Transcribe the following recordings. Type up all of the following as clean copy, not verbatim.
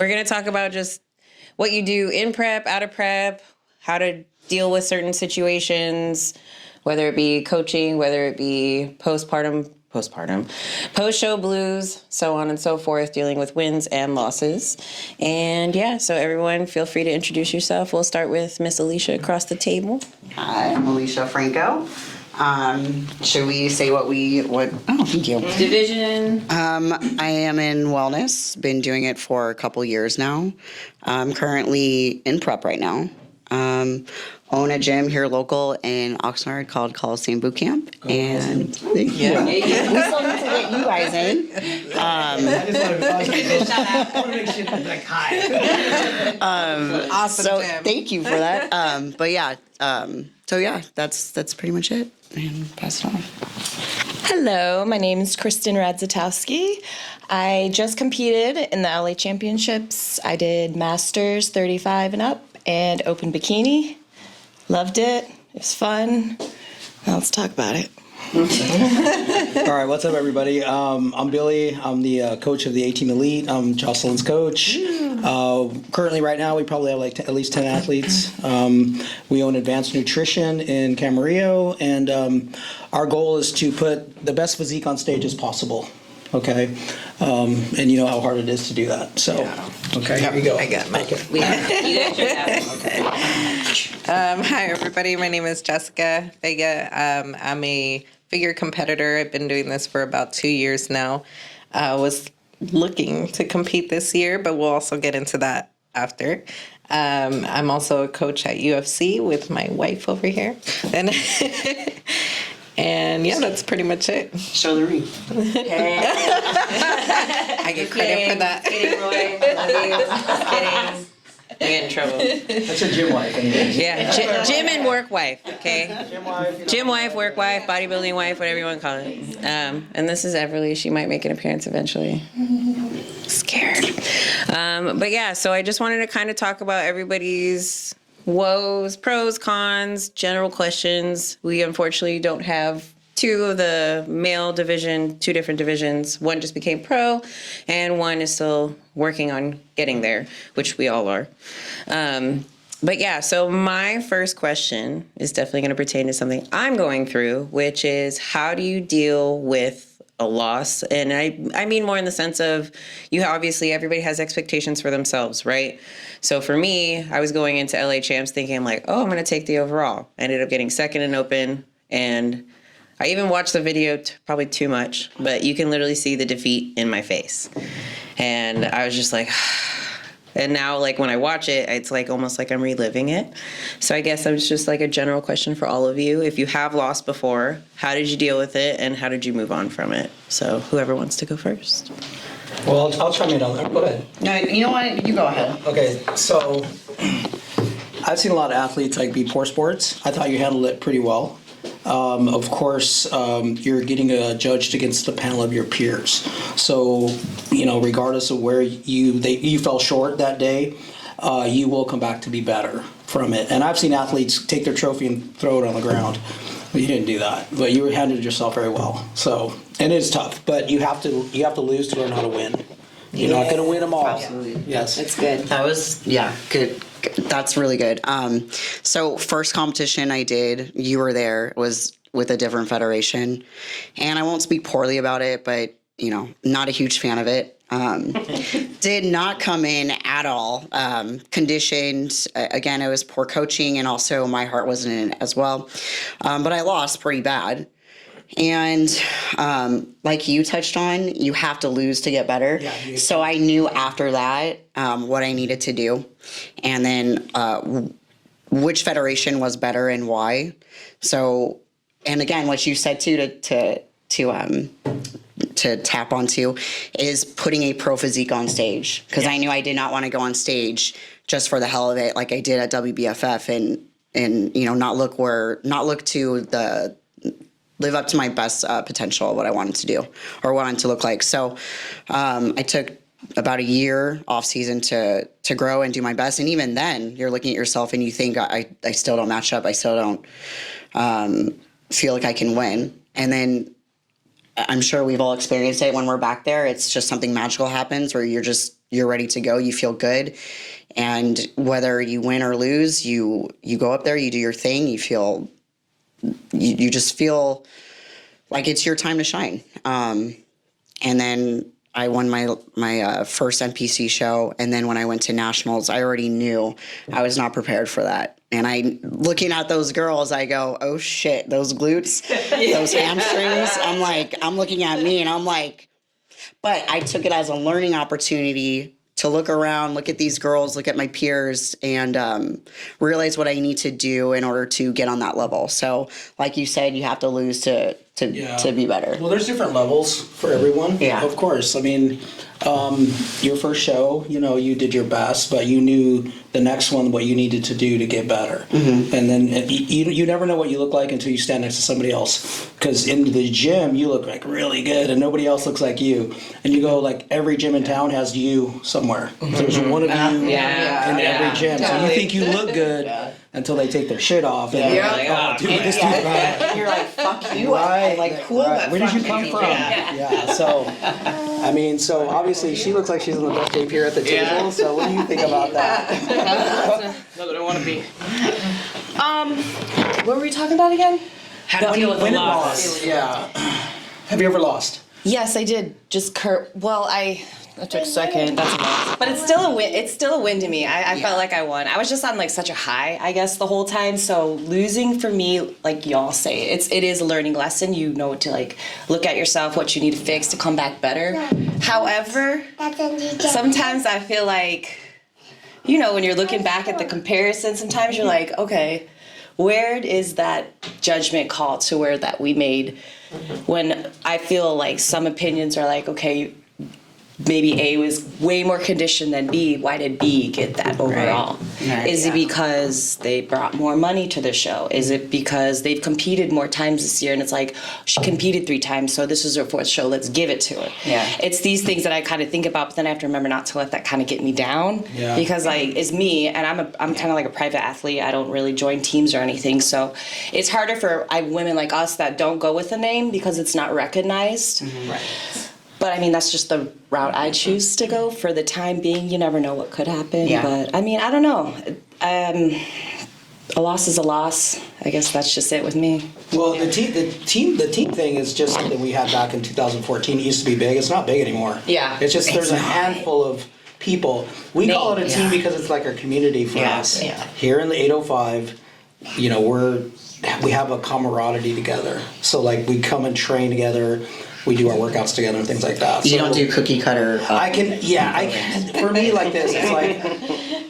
We're going to talk about just what you do in prep, out of prep, how to deal with certain situations, whether it be coaching, whether it be post-show blues, so on and so forth, dealing with wins and losses. And yeah, so everyone feel free to introduce yourself. We'll start with Miss Alicia across the table. Hi, I'm Alicia Franco. Should we say oh, thank you. Division. I am in wellness, been doing it for a couple years now. I'm currently in prep right now. Own a gym here local in Oxnard called Coliseum Boot Camp. And thank you. We still need to get you guys in. I just want to make sure like hi. Awesome. So thank you for that. But yeah, that's pretty much it. And pass it on. Hello, my name is Kristen Radzatowski. I just competed in the LA Championships. I did Masters 35 and up and Open Bikini. Loved it. It was fun. Now let's talk about it. All right, what's up, everybody? I'm Billy. I'm the coach of the A-Team Elite. I'm Jocelyn's coach. Currently, right now, we probably have at least 10 athletes. We own Advanced Nutrition in Camarillo, and our goal is to put the best physique on stage as possible. Okay, and you know how hard it is to do that. So, okay, here you go. I got mine. You guys should have. Hi, everybody. My name is Jessica Vega. I'm a figure competitor. I've been doing this for about 2 years now. I was looking to compete this year, but we'll also get into that after. I'm also a coach at UFC with my wife over here. And yeah, that's pretty much it. Show the ring. I get credit for that. Kidding, Roy. Just kidding. I get in trouble. That's your gym wife, anyways. Yeah, gym and work wife, okay? Gym wife, work wife, bodybuilding wife, whatever you want to call it. And this is Everly. She might make an appearance eventually. Scared. But yeah, so I just wanted to kind of talk about everybody's woes, pros, cons, general questions. We unfortunately don't have two of the male division, two different divisions. One just became pro, and one is still working on getting there, which we all are. But yeah, so my first question is definitely going to pertain to something I'm going through, which is how do you deal with a loss? And I mean more in the sense of obviously everybody has expectations for themselves, right? So for me, I was going into LA Champs thinking I'm going to take the overall. I ended up getting second in open, and I even watched the video probably too much, but you can literally see the defeat in my face. And I was just like, and now when I watch it, it's almost like I'm reliving it. So I guess it's just a general question for all of you. If you have lost before, how did you deal with it, and how did you move on from it? So whoever wants to go first. Well, I'll chime in on that. Go ahead. No, you know what? You go ahead. Okay, so I've seen a lot of athletes be poor sports. I thought you handled it pretty well. Of course, you're getting judged against the panel of your peers. So, regardless of where you fell short that day, you will come back to be better from it. And I've seen athletes take their trophy and throw it on the ground. Well, you didn't do that, but you handled yourself very well. So, and it is tough, but you have to lose to learn how to win. You're not going to win them all. Absolutely. Yes. It's good. That was, good. That's really good. So first competition I did, you were there, was with a different federation. And I won't speak poorly about it, but, not a huge fan of it. Did not come in at all. Conditioned, again, it was poor coaching, and also my heart wasn't in it as well. But I lost pretty bad. And like you touched on, you have to lose to get better. Yeah, so I knew after that what I needed to do, and then which federation was better and why. So, and again, what you said too to tap onto is putting a pro physique on stage, because I knew I did not want to go on stage just for the hell of it, like I did at WBFF, and not look to live up to my best potential of what I wanted to do or wanted to look like. So I took about a year off season to grow and do my best. And even then, you're looking at yourself and you think, I still don't match up. I still don't feel like I can win. And then I'm sure we've all experienced it when we're back there. It's just something magical happens where you're just you're ready to go. You feel good. And whether you win or lose, you go up there, you do your thing, you just feel like it's your time to shine. And then I won my first NPC show, and then when I went to nationals, I already knew I was not prepared for that. And looking at those girls, I go, oh shit, those glutes, those hamstrings. I'm looking at me, and I'm like, but I took it as a learning opportunity to look around, look at these girls, look at my peers, and realize what I need to do in order to get on that level. So, like you said, you have to lose to be better. Well, there's different levels for everyone. Yeah. Of course. I mean, your first show, you did your best, but you knew the next one what you needed to do to get better. Mm-hmm. And then you never know what you look like until you stand next to somebody else. Because in the gym, you look like really good, and nobody else looks like you. And you go like every gym in town has you somewhere. Mm-hmm. There's one of you in every gym. So you think you look good until they take their shit off. And you're like, oh, dude, this dude's bad. You're like, fuck you. Right, I'm like, cool. right. Where did you come from? Yeah. So, I mean, so obviously she looks like she's in the best shape here at the table. So what do you think about that? That's not what I want to be. What were we talking about again? How to deal with the Win and loss. loss. Yeah. Have you ever lost? Yes, I did. Just that took a second. That's a lot. But it's still a win. It's still a win to me. I felt like I won. I was just on like such a high, I guess, the whole time. So losing for me, like y'all say, it is a learning lesson. You know to like look at yourself, what you need to fix to come back better. However, sometimes I feel like, when you're looking back at the comparison, sometimes you're like, okay, where is that judgment call to where that we made? When I feel like some opinions are like, okay, maybe A was way more conditioned than B. Why did B get that overall? Right, Is it because they brought more money to the show? Is it because they've competed more times this year and it's like, she competed 3 times, so this is her 4th show, let's give it to her. Yeah. It's these things that I kind of think about, but then I have to remember not to let that kind of get me down. Yeah. Because like, it's me, and I'm kind of like a private athlete. I don't really join teams or anything, so it's harder for women like us that don't go with a name because it's not recognized. Mm-hmm. Right. But I mean, that's just the route I choose to go for the time being. You never know what could happen. Yeah. But I mean, I don't know. A loss is a loss. I guess that's just it with me. Well, the team thing is just something we had back in 2014. It used to be big. It's not big anymore. Yeah. It's just there's a handful of people. We call it a team because it's like our community for us. Yeah. Here in the 805, we have a camaraderie together. So like we come and train together. We do our workouts together and things like that. You don't do cookie cutter. For me, like this, it's like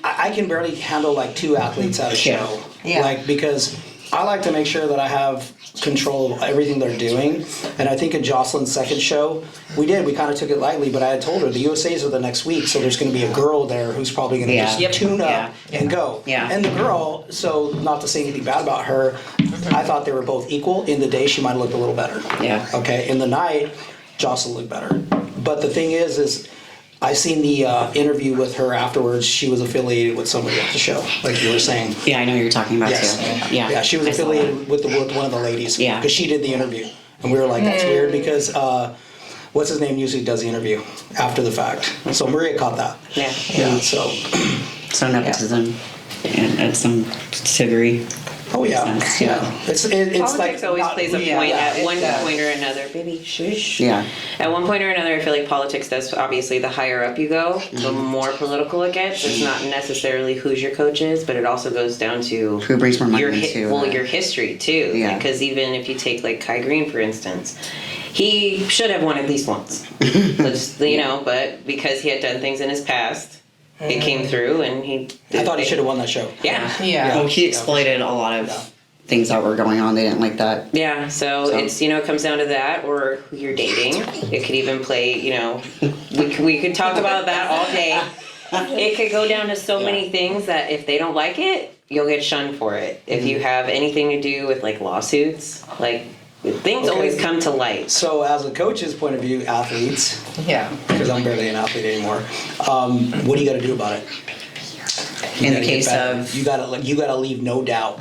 I can barely handle like 2 athletes at a show. Yeah. Like, because I like to make sure that I have control of everything they're doing. And I think in Jocelyn's second show, we kind of took it lightly, but I had told her the USAs are the next week, so there's going to be a girl there who's probably going to just tune up and go. Yeah. And the girl, so not to say anything bad about her, I thought they were both equal. In the day, she might have looked a little better. Yeah. Okay. In the night, Jocelyn looked better. But the thing is I seen the interview with her afterwards. She was affiliated with somebody at the show, like you were saying. Yeah, I know who you're talking about Yes. too. Yeah. Yeah, she was I saw affiliated with one of the ladies. Yeah. Because she did the interview. And we were like, that's weird because what's his name usually does the interview after the fact. So Maria caught that. Yeah. Yeah, so. So nepotism and some degree. Oh, yeah. Sense, Yeah. It's Politics like. always not- plays a yeah, point yeah, at it one does. point or another. Baby, shush. Yeah. At one point or another, I feel like politics does, obviously, the higher up you go, the more political it gets. It's not necessarily who's your coach is, but it also goes down to Who brings more money your into your history, too. Yeah. Because even if you take, like, Kai Green, for instance, he should have won at least once. But because he had done things in his past, it came through and he... I thought he should have won that show. Yeah. Well, he exploited a lot of things that were going on. They didn't like that. Yeah, so it's, it comes down to that or who you're dating. It could even play, we could talk about that all day. It could go down to so many things that if they don't like it, you'll get shunned for it. If you have anything to do with like lawsuits, like things always come to light. So as a coach's point of view, athletes, because I'm barely an athlete anymore, what do you got to do about it? In the case of you gotta leave no doubt,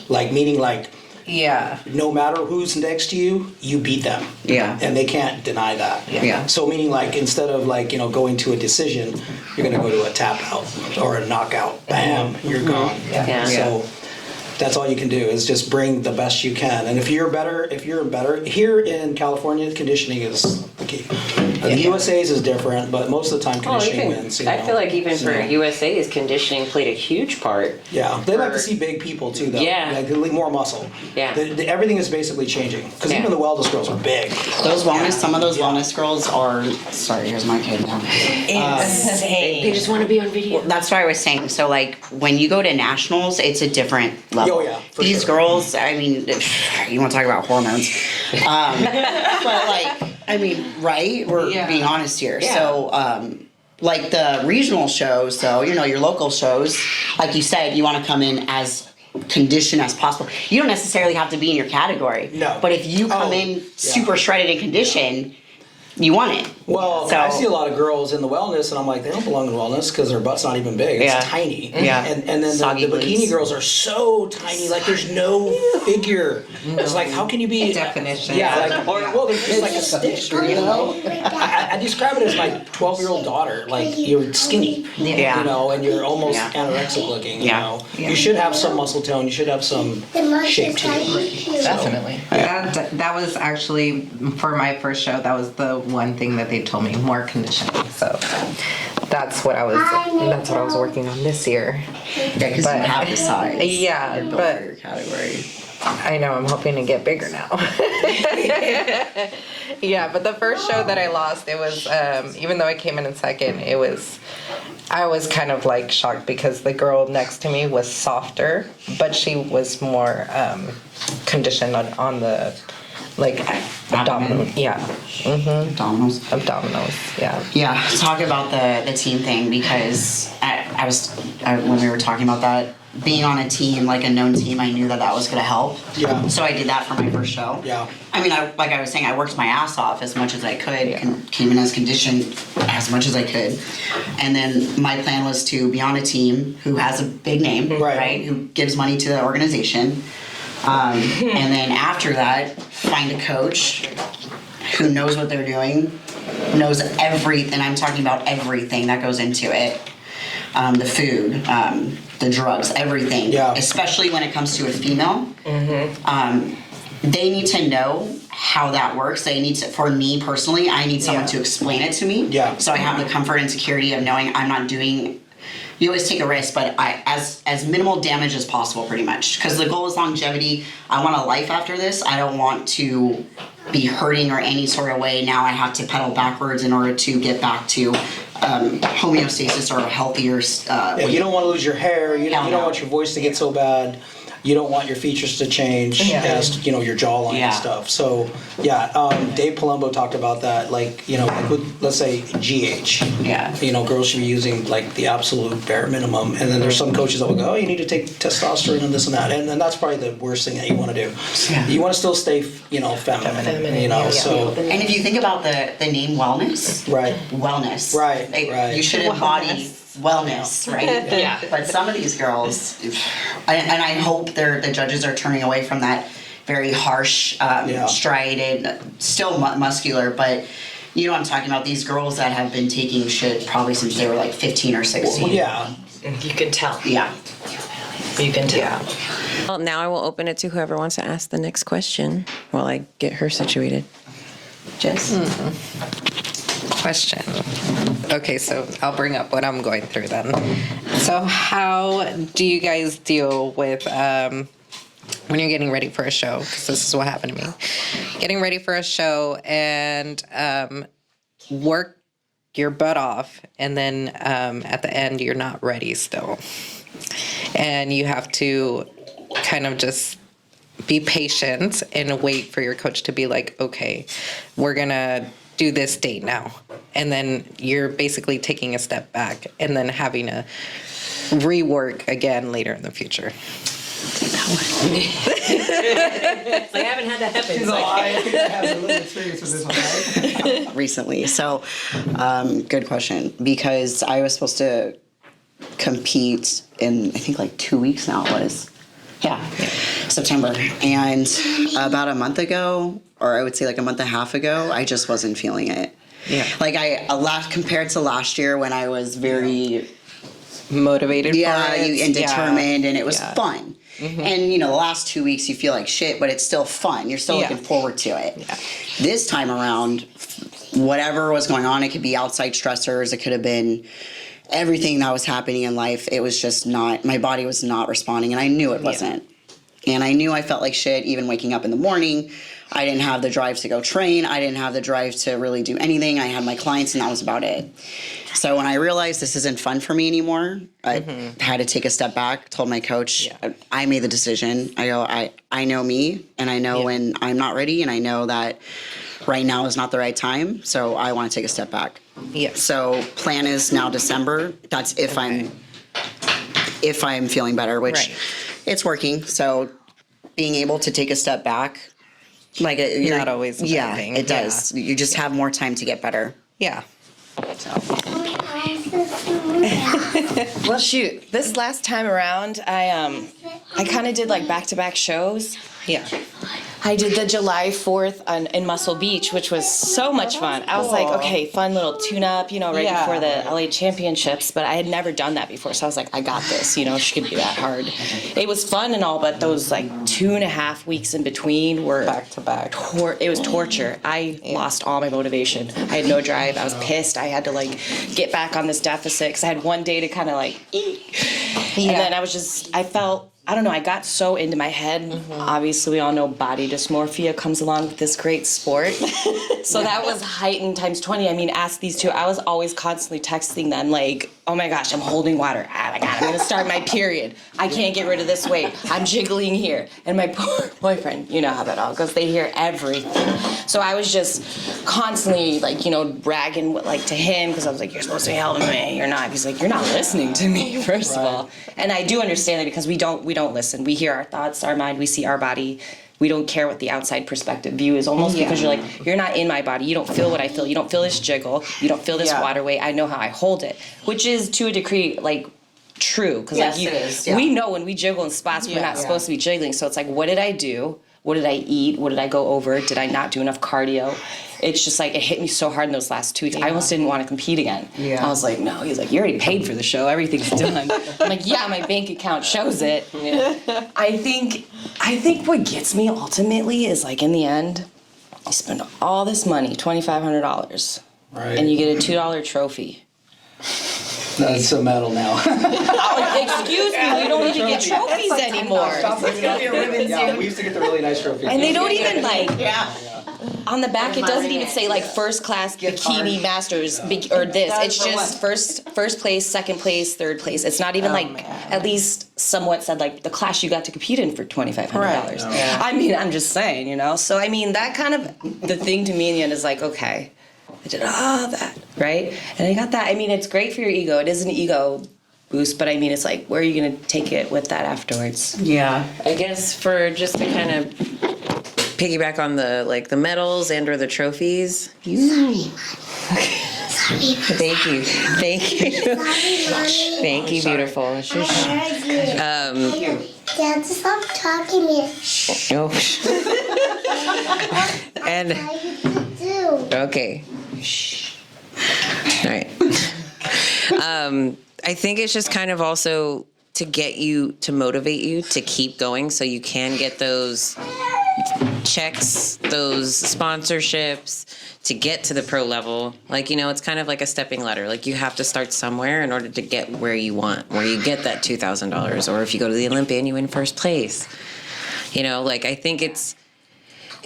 like meaning like Yeah. No matter who's next to you, you beat them. Yeah. And they can't deny that. Yeah. So meaning like instead of like, going to a decision, you're gonna go to a tap out or a knockout. Bam, you're gone. Yeah. So that's all you can do is just bring the best you can. And if you're better, here in California, conditioning is the key. The USA's is different, but most of the time Well, conditioning even, wins. I feel like even for So, USA's conditioning played a huge part. yeah, they like to for- see big people too, though. Yeah. Like, they need more muscle. Yeah. Everything is basically changing because Yeah. even the wellness girls are big. Those wellness, Yeah. some of those Yeah. wellness girls are. Sorry, here's my kid now. They just want to be on video. That's what I was saying. So like when you go to nationals, it's a different level. Oh, yeah, for These sure. girls, I mean, you want to talk about hormones, but like, I mean, right? We're Yeah. being honest here. Yeah. So, like the regional shows, though, your local shows, like you said, you want to come in as conditioned as possible. You don't necessarily have to be in your category. No. But if you come Oh, in yeah. super shredded and conditioned, you want it. Well, So- I see a lot of girls in the wellness, and I'm like, they don't belong in wellness because their butt's not even big. It's Yeah. tiny. Yeah. And then Soggy the bikini glutes. girls are so tiny, like there's no figure. It's like, how can you be Definition. Yeah, like, well, they're just like a stick, I describe it as my 12-year-old daughter. Like you're skinny, Yeah. and you're almost Yeah. anorexic looking. Yeah. You should have some muscle tone. You should have some shape to you. Definitely. That was actually for my first show. That was the one thing that they told me, more conditioning. So that's what I was working on this year. Yeah, because you But- have the size. Yeah, You're built but- for your category. I know, I'm hoping to get bigger now. Yeah, but the first show that I lost, it was, even though I came in second, I was kind of like shocked because the girl next to me was softer, but she was more conditioned on the, like, abdominal, yeah, Dominoes. abdominals, yeah. Yeah, talk about the team thing because when we were talking about that, being on a team, like a known team, I knew that was going to help. Yeah. So I did that for my first show. Yeah. I mean, like I was saying, I worked my ass off as much as I could and came in as conditioned as much as I could. And then my plan was to be on a team who has a big name, Right. Who gives money to the organization. And then after that, find a coach who knows what they're doing, knows everything. I'm talking about everything that goes into it. The food, the drugs, everything. Yeah. Especially when it comes to a female. They need to know how that works. They need to, for me personally, I need someone to explain it to me. Yeah. So I have the comfort and security of knowing I'm not doing. You always take a risk, but as minimal damage as possible, pretty much. Because the goal is longevity. I want a life after this. I don't want to be hurting or any sort of way. Now I have to pedal backwards in order to get back to homeostasis or a healthier. Yeah, you don't want to lose your hair. You Hell don't no. want your voice to get so bad. You don't want your features to change as your jawline Yeah. and stuff. So yeah, Dave Palumbo talked about that. Like like with, let's say GH. Yeah. Girls should be using like the absolute bare minimum. And then there's some coaches that will go, oh, you need to take testosterone and this and that. And that's probably the worst thing that you want to do. Yeah. You want to still stay feminine. So And if you think about the name wellness, right. wellness, Right, Like, right. you should embody wellness, right? Yeah. But some of these girls, and I hope the judges are turning away from that very harsh, striated, still muscular, but you know what I'm talking about. These girls that have been taking shit probably since they were like 15 or 16. Well, yeah. You can tell. Yeah. You can tell. Well, now I will open it to whoever wants to ask the next question while I get her situated. Jess? Question. Okay, so I'll bring up what I'm going through then. So how do you guys deal with when you're getting ready for a show? Because this is what happened to me. Getting ready for a show and work your butt off, and then at the end you're not ready still. And you have to kind of just be patient and wait for your coach to be like, okay, we're gonna do this date now. And then you're basically taking a step back and then having to rework again later in the future. I haven't had that happen. I think I have a little experience with this one, right? Recently. So, good question. Because I was supposed to compete in, I think, like 2 weeks now it was. Yeah, September. And about a month ago, or I would say like a month and a half ago, I just wasn't feeling it. Yeah. Like compared to last year when I was very Motivated for it. and determined, and it was Yeah. fun. And the last 2 weeks you feel like shit, but it's still fun. You're still Yeah. looking forward to it. Yeah. This time around, whatever was going on, it could be outside stressors, it could have been everything that was happening in life. It was just not, my body was not responding, and I knew it wasn't. And I knew I felt like shit even waking up in the morning. I didn't have the drive to go train. I didn't have the drive to really do anything. I had my clients, and that was about it. So when I realized this isn't fun for me anymore, I had to take a step back, told my coach, I made the decision. I go, I know me, and I know when I'm not ready, and I know that right now is not the right time, so I want to take a step back. Yes. So plan is now December. That's if I'm feeling better, which Right. it's working. So being able to take a step back, like you're Not always a bad thing. it does. You just have more time to get better. Yeah. Well, shoot, this last time around, I kind of did like back-to-back shows. Yeah. I did the July 4th in Muscle Beach, which was so much fun. I was like, okay, fun little tune-up, right Yeah. before the LA Championships, but I had never done that before, so I was like, I got this, it shouldn't be that hard. It was fun and all, but those like 2.5 weeks in between were Back to back. it was torture. I lost all my motivation. I had no drive. I was pissed. I had to like get back on this deficit because I had one day to kind of like eat. And then I felt, I don't know, I got so into my head. Obviously, we all know body dysmorphia comes along with this great sport. So that was heightened times 20. I mean, ask these two. I was always constantly texting them like, oh my gosh, I'm holding water. Oh my God, I'm going to start my period. I can't get rid of this weight. I'm jiggling here. And my poor boyfriend, you know how that all goes. They hear everything. So I was just constantly like, bragging like to him because I was like, you're supposed to be helping me. You're not. He's like, you're not listening to me, first of all. And I do understand it because we don't listen. We hear our thoughts, our mind, we see our body. We don't care what the outside perspective view is almost because you're like, you're not in my body. You don't feel what I feel. You don't feel this jiggle. You don't feel this water weight. I know how I hold it, which is to a degree like true. Because Yes, it is, yeah. we know when we jiggle in spots, we're not supposed to be jiggling. So it's like, what did I do? What did I eat? What did I go over? Did I not do enough cardio? It's just like, it hit me so hard in those last 2 weeks. I almost didn't want to compete again. Yeah. I was like, no. He's like, you already paid for the show. Everything's done. I'm like, yeah, my bank account shows it. I think what gets me ultimately is like, in the end, you spend all this money, $2,500, Right. and you get a $2 trophy. That's a medal now. Excuse me, we don't even get trophies anymore. Yeah, we used to get the really nice trophies. And they don't even like, on the back, it doesn't even say like first class bikini masters or this. It's just first place, second place, third place. It's not even like, at least somewhat said like the class you got to compete in for $2,500. Right. I mean, I'm just saying, So I mean, that kind of, the thing to me in the end is like, okay, I did all that, right? And I got that. I mean, it's great for your ego. It is an ego boost, but I mean, it's like, where are you going to take it with that afterwards? Yeah. I guess for just to kind of piggyback on the medals and or the trophies. Thank you. Thank you, beautiful. Shush. Dad, stop talking to me. Oh. And How you to do? okay. Shh. All right. I think it's just kind of also to get you, to motivate you to keep going so you can get those checks, those sponsorships to get to the pro level. Like, it's kind of like a stepping ladder. Like, you have to start somewhere in order to get where you want, where you get that $2,000. Or if you go to the Olympia and you win first place. I think it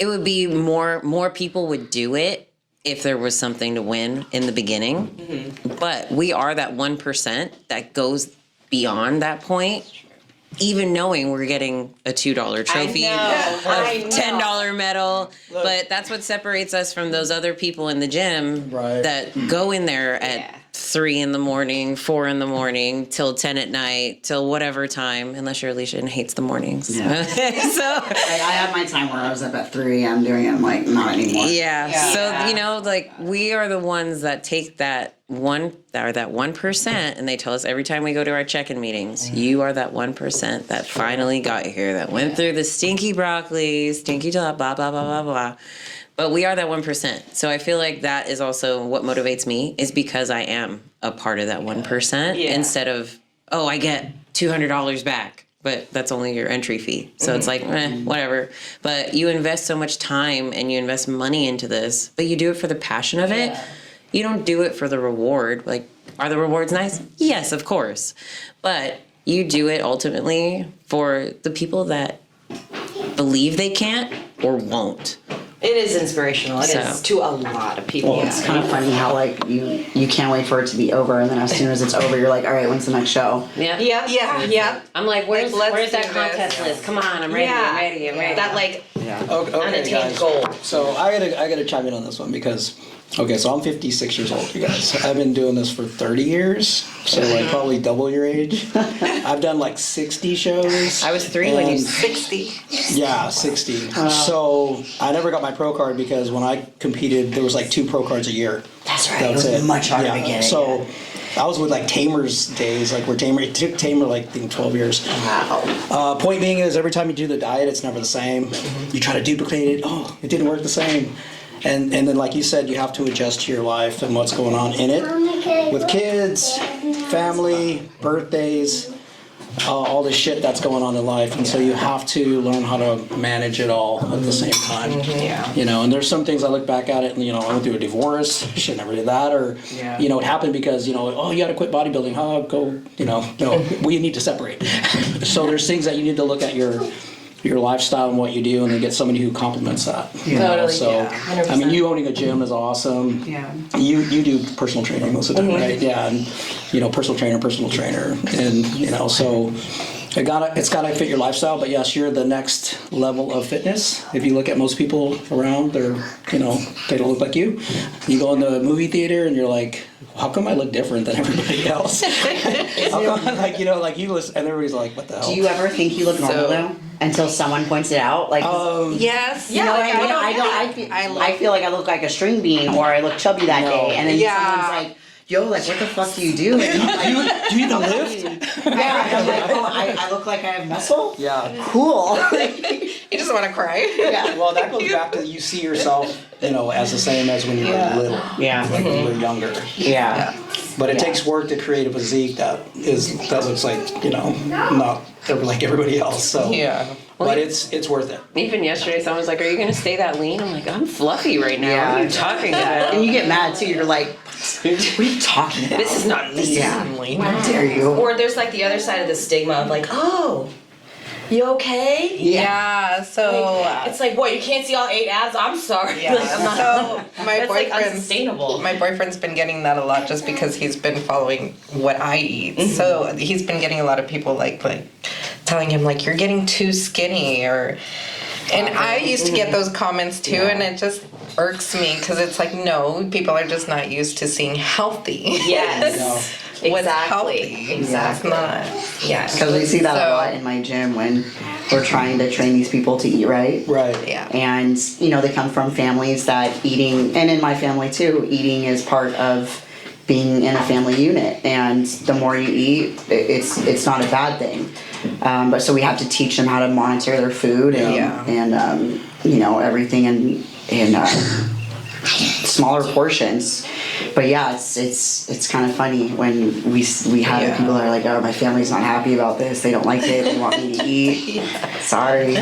would be more people would do it if there was something to win in the beginning. Mm-hmm. But we are that 1% that goes beyond that point, even knowing we're getting a $2 trophy, a $10 medal. But that's what separates us from those other people in the gym Right. that go in there at 3 in the morning, 4 in the morning, till 10 at night, till whatever time, unless you're Alicia and hates the mornings. Yeah. So, I had my time where I was up at 3 a.m. doing it. I'm like, not anymore. yeah. So, you know, like we are the ones that take that 1%, and they tell us every time we go to our check-in meetings, you are that 1% that finally got here, that went through the stinky broccoli, stinky blah, blah, blah, blah, blah, blah. But we are that 1%. So I feel like that is also what motivates me, is because I am a part of that 1% instead of, oh, I get $200 back, but that's only your entry fee. So it's like, whatever. But you invest so much time and you invest money into this, but you do it for the passion of it. You don't do it for the reward. Like, are the rewards nice? Yes, of course. But you do it ultimately for the people that believe they can't or won't. It is inspirational. It is So. to a lot of people. Well, it's kind of funny how like you can't wait for it to be over, and then as soon as it's over, you're like, all right, when's the next show? Yeah. Yeah. I'm like, where's let's that do this. contest list? Come on, I'm ready, I'm ready, I'm ready. That like Okay, unattained guys. goal. So I gotta chime in on this one because, okay, so I'm 56 years old, you guys. I've been doing this for 30 years, so like probably double your age. I've done like 60 shows. I was 3 when you. and- 60. Yeah, 60. So I never got my pro card because when I competed, there was like 2 pro cards a year. That's right. That's it was it. much harder Yeah. to get it. So I was with like Tamer's days, like where it took Tamer like I think 12 years. Wow. Point being is every time you do the diet, it's never the same. You try to duplicate it. Oh, it didn't work the same. And then like you said, you have to adjust to your life and what's going on in it with kids, family, birthdays, all the shit that's going on in life. And so you have to learn how to manage it all at the same time. Yeah. You know, and there's some things I look back at it and, you know, I went through a divorce, should never did that. Or, you know, it happened because, you know, oh, you got to quit bodybuilding. Oh, go, you know, no, we need to separate. So there's things that you need to look at your lifestyle and what you do, and then get somebody who complements that. You know? Totally, So, yeah, I mean, you owning a gym is awesome. Yeah. You do personal training most of the time, right? Yeah, and you know, personal trainer, and you know, so it's gotta fit your lifestyle. But yes, you're the next level of fitness. If you look at most people around, they're, you know, they don't look like you. You go in the movie theater and you're like, how come I look different than everybody else? How come, like, you know, like you listen, and everybody's like, what the hell? Do you ever think you look normal though? Until someone points it out? Like, Yes. you know what I mean? I feel like I look like a string bean, or I look chubby that day, and then someone's like, yo, like, what the fuck do you do? And Do you even lift? yeah, and I'm like, oh, I look like I have muscle? Yeah. Cool. You just want to cry. yeah. Well, that goes back to you see yourself, you know, as the same as when you were little, Yeah. like when you were younger. Yeah. But it takes work to create a physique that looks like, you know, not like everybody else. So Yeah. but it's worth it. Even yesterday, someone was like, are you going to stay that lean? I'm like, I'm fluffy right now. Yeah. What are you talking about? And you get mad too. You're like, what are you talking about? This is not lean. Yeah. How dare you? Or there's like the other side of the stigma of like, oh, you okay? Yeah. So. It's like, what, you can't see all 8 abs? I'm sorry. Yeah. Like, I'm not, So my that's like boyfriend's unsustainable. my boyfriend's been getting that a lot just because he's been following what I eat. So he's been getting a lot of people like telling him like you're getting too skinny and I used to get those comments too, and it just irks me because it's like, no, people are just not used to seeing healthy. Yes. What's Exactly. healthy. Exactly. It's not. Yes. Because we see that So- a lot in my gym when we're trying to train these people to eat right. Right. Yeah. And, you know, they come from families that eating, and in my family too, eating is part of being in a family unit. And the more you eat, it's not a bad thing. But so we have to teach them how to monitor their food and you know, everything in smaller portions. But yeah, it's kind of funny when we have people that are like, oh, my family's not happy about this. They don't like it. They want me to eat. Sorry.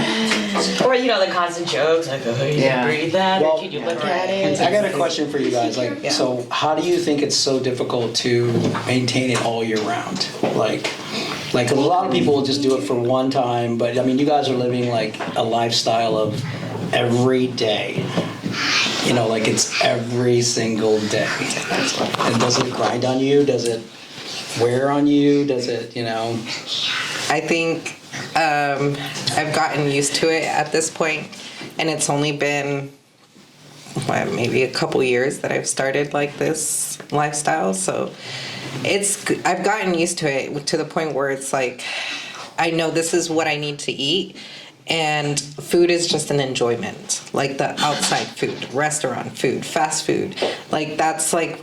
Or, you know, the constant jokes like, oh, you Yeah. can breathe that, Well, or can you look at it? I got a question for you guys. Like, so how do you think it's so difficult to maintain it all year round? Like a lot of people will just do it for one time, but I mean, you guys are living like a lifestyle of every day. You know, like it's every single day. And does it grind on you? Does it wear on you? Does it, you know? I think I've gotten used to it at this point, and it's only been maybe a couple years that I've started like this lifestyle. So I've gotten used to it to the point where it's like, I know this is what I need to eat. And food is just an enjoyment, like the outside food, restaurant food, fast food. Like that's like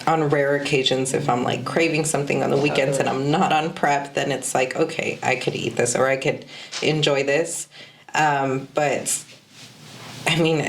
on rare occasions, if I'm like craving something on the weekends and I'm not on prep, then it's like, okay, I could eat this or I could enjoy this. But I mean,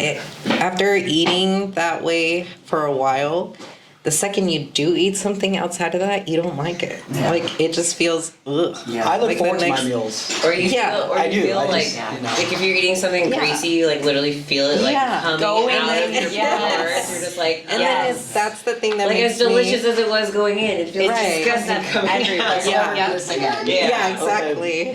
after eating that way for a while, the second you do eat something outside of that, you don't like it. Like it just feels ugh. I look Like forward the to my next- meals. Or you Yeah, feel, or I you do. feel I like, just, you know. like if you're eating something greasy, you like literally feel it like Yeah. coming Going out of in. your Yes. pores. You're just like, And then that's the thing that like makes as delicious me, as it was going in, it feels Right. disgusting coming out. Yeah. Again. yeah, exactly.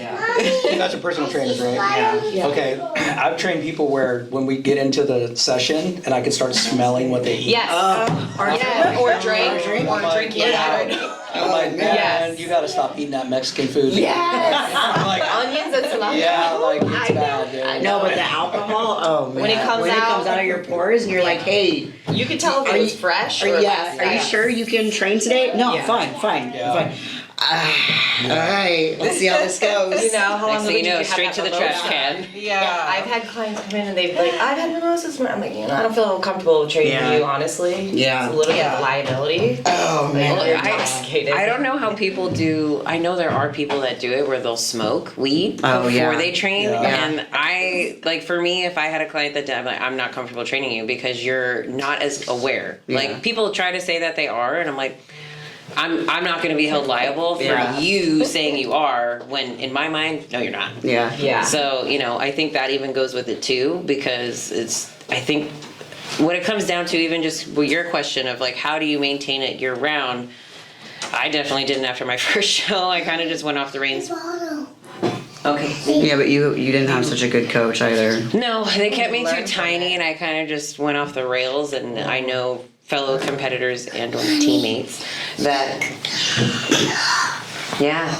You guys are personal trainers, right? Yeah. Okay, I've trained people where when we get into the session and I can start smelling what they eat. Yes. Or drink. Or drinking. I'm like, man, Yes. you gotta stop eating that Mexican food. Yes. I'm like, Onions and cilantro. yeah, like it's bad, dude. No, but the alcohol, oh man. When it comes out- out of your pores and you're like, hey, You can tell if Are it was you- fresh are, or yeah, are you sure you can train today? No, Yeah. fine, Yeah. fine. All right, let's see how this goes. You know, how long Next thing you did know, have straight that to the mimosa? trash can. Yeah, I've had clients come in and they've like, I've had mimosas. I'm like, I don't feel comfortable training Yeah. you, honestly. Yeah. It's a little bit Yeah. of liability. Oh man. Well, You're I intoxicated. don't know how people do. I know there are people that do it where they'll smoke weed Oh, before yeah. they train, Yeah. and I like for me, if I had a client that did, I'm like, I'm not comfortable training you because you're not as aware. Yeah. Like people try to say that they are, and I'm like, I'm not going to be held liable for Yeah. you saying you are when in my mind, no, you're not. Yeah. Yeah. So, I think that even goes with it too, because I think what it comes down to, even just your question of like, how do you maintain it year round? I definitely didn't after my first show. I kind of just went off the reins. Okay. Yeah, but you didn't have such a good coach either. No, they kept me too tiny, and I kind of just went off the rails. And I know fellow competitors and or teammates that, yeah.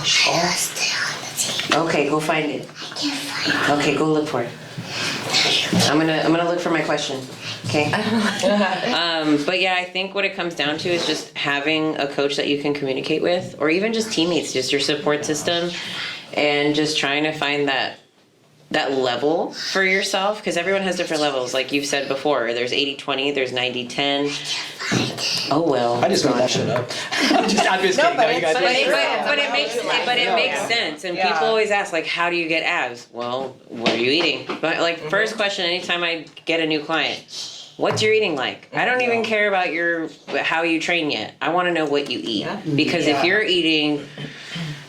Okay, go find it. Okay, go look for it. I'm gonna look for my question. Okay. But yeah, I think what it comes down to is just having a coach that you can communicate with, or even just teammates, just your support system, and just trying to find that level for yourself, because everyone has different levels. Like you've said before, there's 80-20, there's 90-10. Oh well. I just made that shit up. I'm just kidding. No, you guys But did. it makes sense, and people always ask like, how do you get abs? Well, what are you eating? But like first question anytime I get a new client, what's your eating like? I don't even care about how you train yet. I want to know what you eat, because if you're eating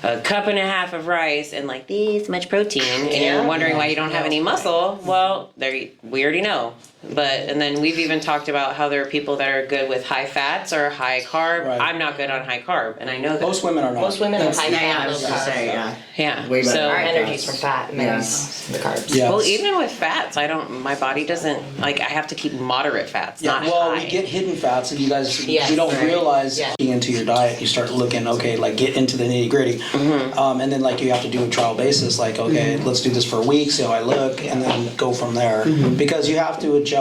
a cup and a half of rice and like this much protein, and you're wondering why you don't have any muscle, well, we already know. And then we've even talked about how there are people that are good with high fats or high carb. Right. I'm not good on high carb, and I know that. Most women are not. Most women are high Yeah, I fat, was low gonna carb. say, yeah. Yeah. Way better. So Our energy's from fat, and then the carbs. Yeah. well, even with fats, my body doesn't like. I have to keep moderate fats, Yeah, not well, high. we get hidden fats, and you guys, Yes, you don't right. realize Yeah. getting into your diet. You start looking, okay, like get into the nitty gritty, and then like you have to do a trial basis. Like, okay, let's do this for a week, see how I look, and then go from there. Because you have to adjust.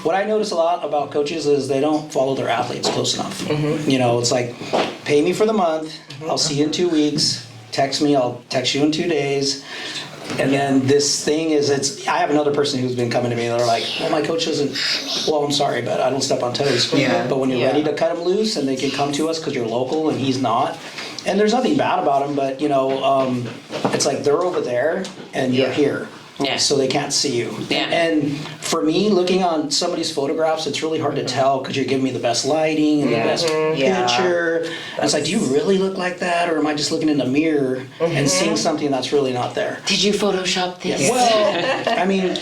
What I notice a lot about coaches is they don't follow their athletes close enough. It's like, pay me for the month. I'll see you in 2 weeks. Text me. I'll text you in 2 days. And then this thing is, I have another person who's been coming to me, they're like, well, my coach doesn't, well, I'm sorry, but I don't step on toes. Yeah. But when you're ready to cut him loose and they can come to us because you're local and he's not, and there's nothing bad about him, but it's like they're over there and you're here. Yeah. So they can't see you. Yeah. And for me, looking on somebody's photographs, it's really hard to tell because you're giving me the best lighting and the best picture. And it's like, do you really look like that, or am I just looking in the mirror and seeing something that's really not there? Did you Photoshop this? Well, I mean,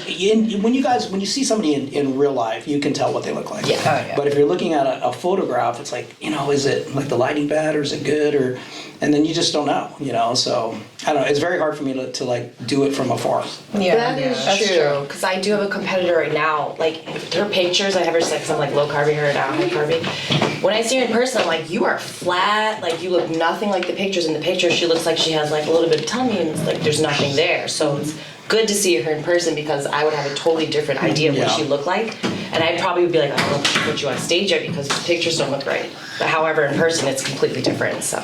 when you see somebody in real life, you can tell what they look like. Yeah. Oh, yeah. But if you're looking at a photograph, it's like, is it like the lighting bad or is it good, and then you just don't know, So I don't know. It's very hard for me to like do it from afar. Yeah, that is true. Because I do have a competitor right now. Like her pictures, I have her because I'm like low carby, her now high carby. When I see her in person, I'm like, you are flat. Like you look nothing like the pictures. In the picture, she looks like she has like a little bit of tummy, and it's like there's nothing there. So it's good to see her in person because I would have a totally different idea of what Yeah. she looked like. And I probably would be like, I don't know if I should put you on stage yet because the pictures don't look right. But however, in person, it's completely different. So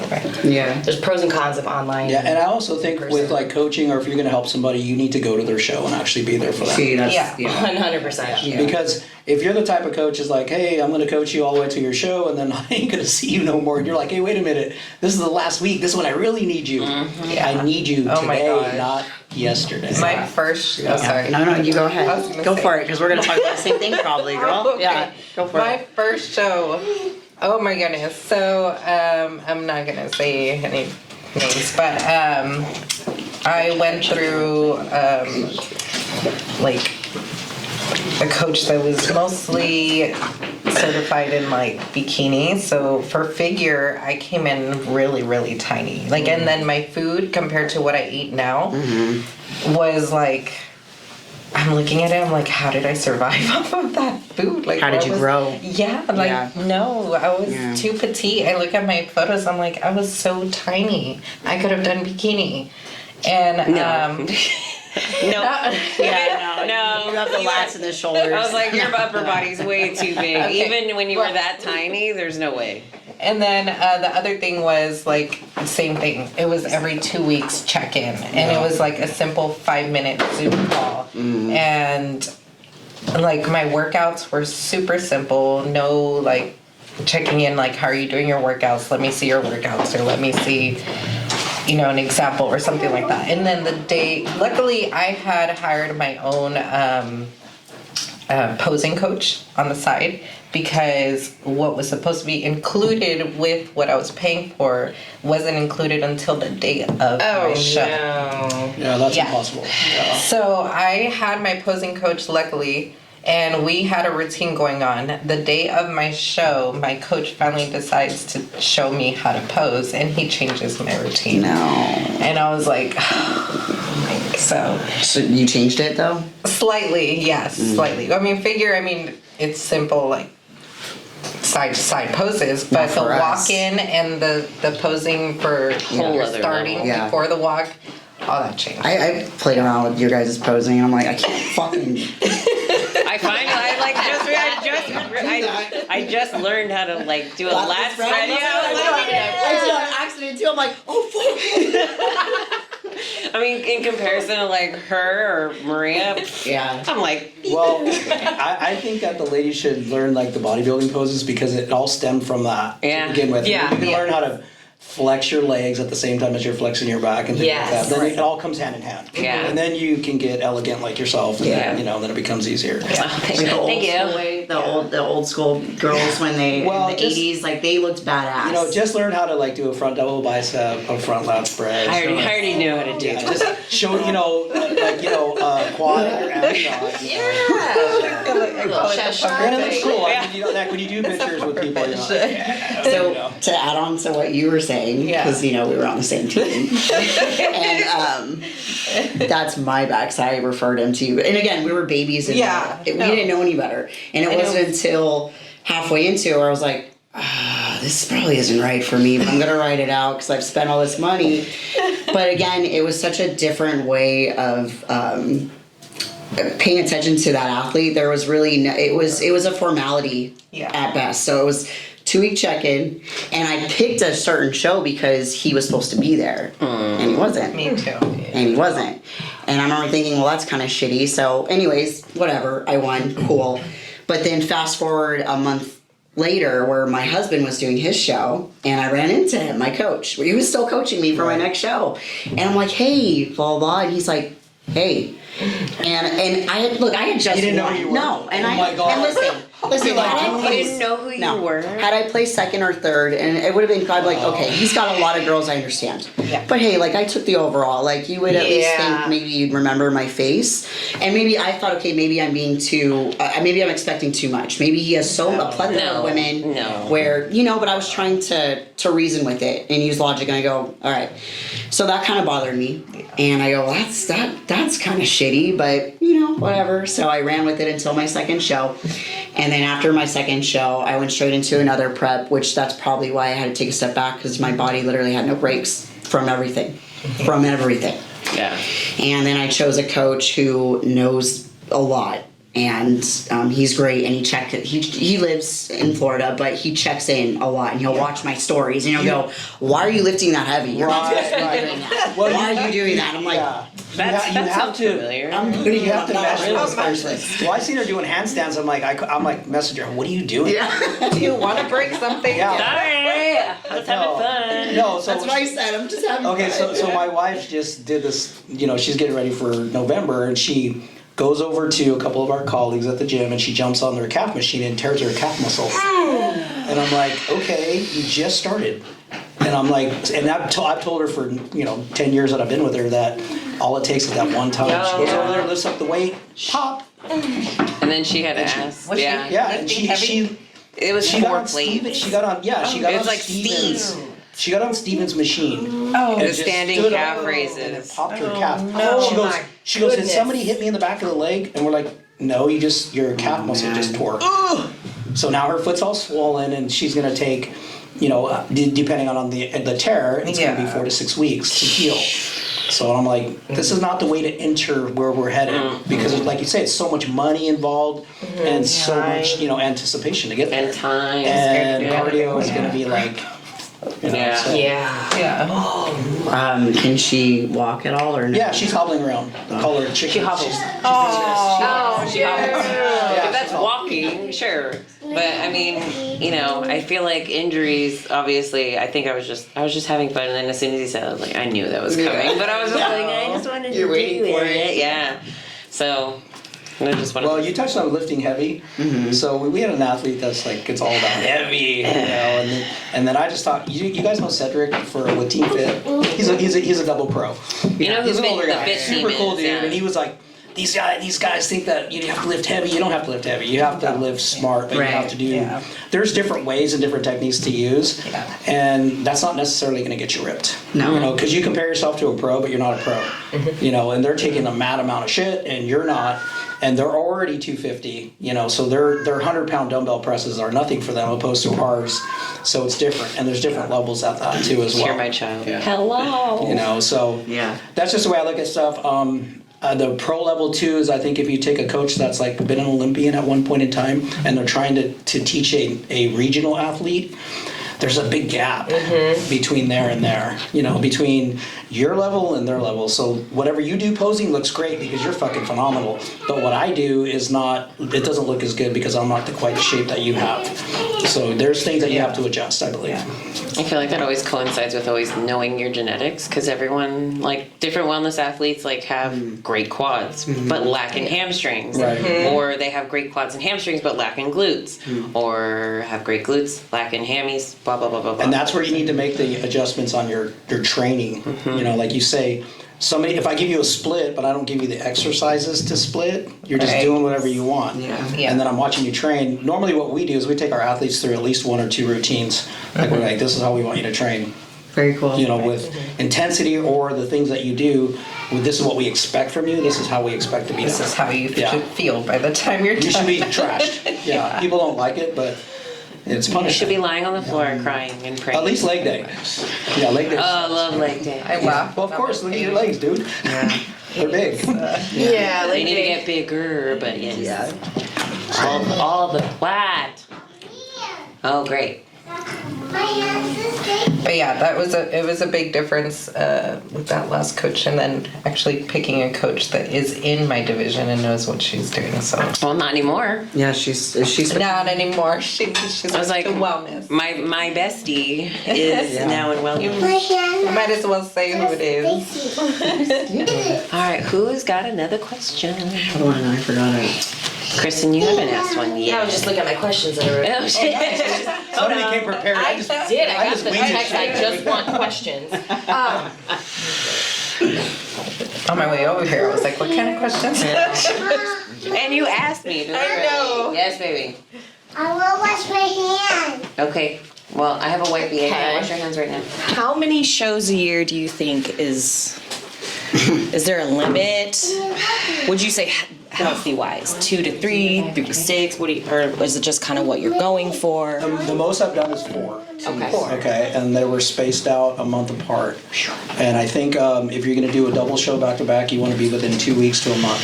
Yeah. there's pros and cons of online. Yeah, and I also think with like coaching, or if you're going to help somebody, you need to go to their show and actually be there for them. See, that's Yeah. 100%. Because if you're the type of coach is like, hey, I'm going to coach you all the way to your show, and then I ain't going to see you no more, and you're like, hey, wait a minute, this is the last week. This is when I really need you. I need you Oh my today, gosh. not yesterday. My first, oh, sorry. No, you go ahead. I was gonna Go say- for it, because we're gonna talk about the same thing probably, girl. Okay. Yeah, go for My it. first show. Oh my goodness. So I'm not gonna say any names, but I went through like a coach that was mostly certified in like bikini. So for figure, I came in really, really tiny. Like, and then my food compared to what I eat now was like, I'm looking at it, I'm like, how did I survive off of that food? Like, How did what you was- grow? Yeah, like, Yeah. no, I was Yeah. too petite. I look at my photos, I'm like, I was so tiny. I could have done bikini. And, No. Yeah, No. You have the lats and the shoulders. I was like, your upper body's way too big. Okay. Even when you were that tiny, there's no way. And then the other thing was like, same thing. It was every 2 weeks check in. And it was like a simple 5-minute Zoom call. And like my workouts were super simple. No like checking in, like, how are you doing your workouts? Let me see your workouts, or let me see, you know, an example or something like that. And then the day, luckily I had hired my own posing coach on the side, because what was supposed to be included with what I was paying for wasn't included until the day of my show. Yeah, that's Yeah. impossible. Yeah. So I had my posing coach, luckily, and we had a routine going on. The day of my show, my coach finally decides to show me how to pose, and he changes my routine. No. And I was like, so So you changed it though? slightly, yes, slightly. I mean, it's simple, like side to side poses, but Not the for us. walk in and the posing for Whole other starting level. Yeah. before the walk, all that changed. I played around with your guys' posing, and I'm like, I can't fucking. I find I just learned how to like do a lat spread. I did on accident too. I'm like, oh fuck. I mean, in comparison to like her or Maria, Yeah. I'm like, Well, I think that the ladies should learn like the bodybuilding poses, because it all stemmed from that Yeah. to begin with. Yeah, You can yeah. learn how to flex your legs at the same time as you're flexing your back and things Yes. like that. Then it all comes hand in hand. Yeah. And then you can get elegant like yourself, and Yeah. then, then it becomes easier. thank The old you. school way, the old school girls when they Well, in the just- 80s, like they looked badass. Just learn how to like do a front double bicep, a front lat spread. I already knew how to do Yeah, it. just show, quad and your abs. You're gonna look cool. I mean, like when you do pictures with people, you're like, So to add on to what you were saying, Yeah. because we were on the same team, and that's my backside. I referred him to you, and again, we were babies, and Yeah, we didn't know any better. And it wasn't until halfway into it where I was like, this probably isn't right for me, but I'm gonna write it out because I've spent all this money. But again, it was such a different way of paying attention to that athlete. There was really it was a formality Yeah. at best. So it was 2-week check-in, and I picked a certain show because he was supposed to be there, and he wasn't. Me too. And he wasn't. And I remember thinking, well, that's kind of shitty. So, anyways, whatever. I won. Cool. But then fast forward a month later, where my husband was doing his show, and I ran into him, my coach. He was still coaching me for my next show. And I'm like, hey, blah, blah. And he's like, hey. And I had just He didn't know won. who you were? No. And Oh my God. And listen, Like, had I you placed- didn't know who you no. were? Had I placed second or third, and it would have been kind of like, okay, he's got a lot of girls, I understand. Yeah. But hey, like I took the overall, like you would at least Yeah. think maybe you'd remember my face, and maybe I thought, okay, maybe I'm being too, maybe I'm expecting too much. Maybe he has a plethora No. of women, No. where but I was trying to reason with it and use logic, and I go, all right, so that kind of bothered me, and I go, that's kind of shitty, but whatever. So I ran with it until my second show, and then after my second show, I went straight into another prep, which that's probably why I had to take a step back, because my body literally had no breaks from everything. Yeah. And then I chose a coach who knows a lot and he's great. And he lives in Florida, but he checks in a lot, and he'll watch my stories, and he'll go, "Why are you lifting that heavy? You're not supposed to be doing that. Why are you doing that?" I'm like, Yeah. That you have sounds to. familiar. "I'm putting You have to measure not this person. Well, I seen her doing handstands. I'm like messaging her. What are you doing? Yeah, Do you want to break something? Yeah. Sorry, I was having fun. No, so that's what I said. I'm just having okay. fun. So my wife just did this. You know, she's getting ready for November, and she goes over to a couple of our colleagues at the gym, and she jumps on their calf machine and tears her calf muscle. And I'm like, okay, you just started. And I'm like, and I've told her for 10 years that I've been with her that all it takes is that one time. She goes over there, lifts up the weight, pop. And then she had to ask. Was she- Yeah. Yeah, and Lifting heavy? she It was got four on Steven, plates. she got on It was like Steven's. Steve. She got on Steven's machine. Oh, and The just standing stood calf up and raises. it popped her calf. no. She goes, My she goes, did goodness. somebody hit me in the back of the leg? And we're like, no, your calf muscle just tore. So now her foot's all swollen, and she's gonna take, depending on the tear, it's gonna be Yeah. 4 to 6 weeks to heal. So I'm like, this is not the way to enter where we're headed, because like you say, it's so much money involved and so much anticipation to get there. And time. And Yeah. cardio is gonna be like, Yeah. so- Yeah. Yeah. Can she walk at all or no? Yeah, she's hobbling around. Call her a chicken. She hobbles. Oh, She hobbles. if that's walking, sure. But I mean, I feel like injuries. Obviously, I think I was just having fun, and then as soon as he said, it, I was like, I knew that was coming. But I was just like, I just wanted to You're waiting do for it. it. Yeah. So I just wanted. Well, you touched on lifting heavy. So we had an athlete that's like, it's all about heavy, and then I just thought, you guys know Cedric with Team Fit. He's a double pro. You know who He's an fit- older the guy, fit super team cool is, dude, yeah. and he was like, these guys think that you have to lift heavy. You don't have to lift heavy. You have to lift smart, but you have to do. Yeah. There's different ways and different techniques to use, Yeah. and that's not necessarily going to get you ripped. No. Because you compare yourself to a pro, but you're not a pro. And they're taking a mad amount of shit, and you're not. And they're already 250, so their 100-pound dumbbell presses are nothing for them opposed to ours. So it's different, and there's different levels at that too as well. Hear my child. Yeah. Hello. So Yeah. that's just the way I look at stuff. The pro level too is, I think, if you take a coach that's like been an Olympian at one point in time, and they're trying to teach a regional athlete, there's a big gap between there and there, between your level and their level. So whatever you do posing looks great because you're fucking phenomenal. But what I do is not, it doesn't look as good because I'm not quite the shape that you have. So there's things that you have to adjust, I believe. I feel like that always coincides with always knowing your genetics, because everyone, like different wellness athletes, like have great quads but lack in hamstrings, Right. or they have great quads and hamstrings but lack in glutes, or have great glutes, lack in hammies, blah blah blah blah blah. And that's where you need to make the adjustments on your training. Like you say, if I give you a split, but I don't give you the exercises to split, you're just Right. doing whatever you want. Yeah. Yeah. And then I'm watching you train. Normally what we do is we take our athletes through at least 1 or 2 routines. Like we're like, this is how we want you to train. Very cool. With intensity or the things that you do. This is what we expect from you. This is how we expect to be. This is how you Yeah. should feel by the time you're You done. should be trashed. Yeah. People don't like it, but it's You punishment. should be lying on the floor crying and praying. At least leg day. Yeah, leg day. Oh, I love leg day. I laugh. Well, of course, look at your legs, dude. They're big. Yeah, They need to get bigger, but yes. Yeah. All the what? Oh, great. My hands is big. But yeah, it was a big difference with that last coach, and then actually picking a coach that is in my division and knows what she's doing. So Well, not anymore. Yeah, she's not anymore. She's I was like, to wellness. my bestie is Yeah. now in wellness. My hands Might as well say who it is. is. All right, who's got another question? What do I know? I forgot it. Kristen, you haven't asked one Yeah, I yet. was just looking at my questions that I wrote. Oh, shit. Somebody came prepared. I just did. I got just the winged it. text. I just want questions. On my way over here, I was like, what kind of questions? And you asked me. I know. Yes, baby. I will wash my hands. Okay. Well, I have a white BA. Okay. Wash your hands right now. How many shows a year do you think is there a limit? Would you say healthy wise? 2 to 3, 3 to 6? What do you, or is it just kind of what you're going for? The most I've done is 4. Okay. Okay, and they were spaced out a month apart. And I think if you're going to do a double show back to back, you want to be within 2 weeks to a month.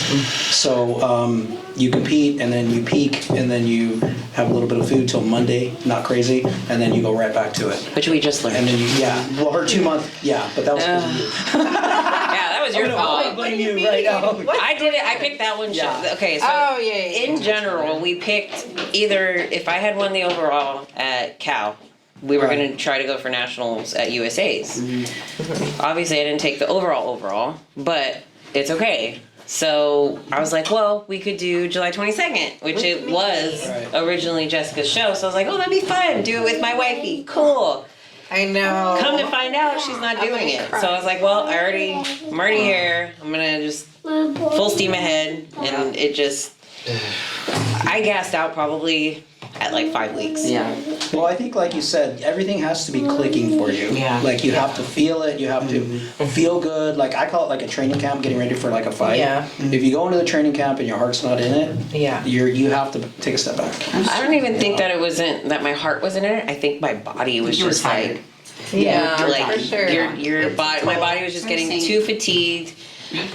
So you compete, and then you peak, and then you have a little bit of food till Monday, not crazy, and then you go right back to it. Which we just learned. And then well, her 2 month, yeah, but that was because of you. Yeah, that was your fault. Blame you right now. I did it. I picked that one. Yeah. Okay, so Oh, yeah. in general, we picked either if I had won the overall at Cal, we were Right. going to try to go for nationals at USA's. Obviously, I didn't take the overall, but it's okay. So I was like, well, we could do July 22nd, which it was Right. originally Jessica's show. So I was like, oh, that'd be fun. Do it with my wifey. Cool. I know. Come to find out, she's not doing it. So I was like, well, I'm already here. I'm gonna just full steam ahead, and it just, I gassed out probably at like 5 weeks. Yeah. Well, I think, like you said, everything has to be clicking for you. Yeah. Like, you have to feel it, you have to feel good. Like, I call it like a training camp, getting ready for like a fight. Yeah. If you go into the training camp and your heart's not in it, Yeah. you have to take a step back. I don't even think that it wasn't that my heart wasn't in it. I think my body was You were just tired. like, Yeah, like for sure. your body. My body was just getting Same. too fatigued,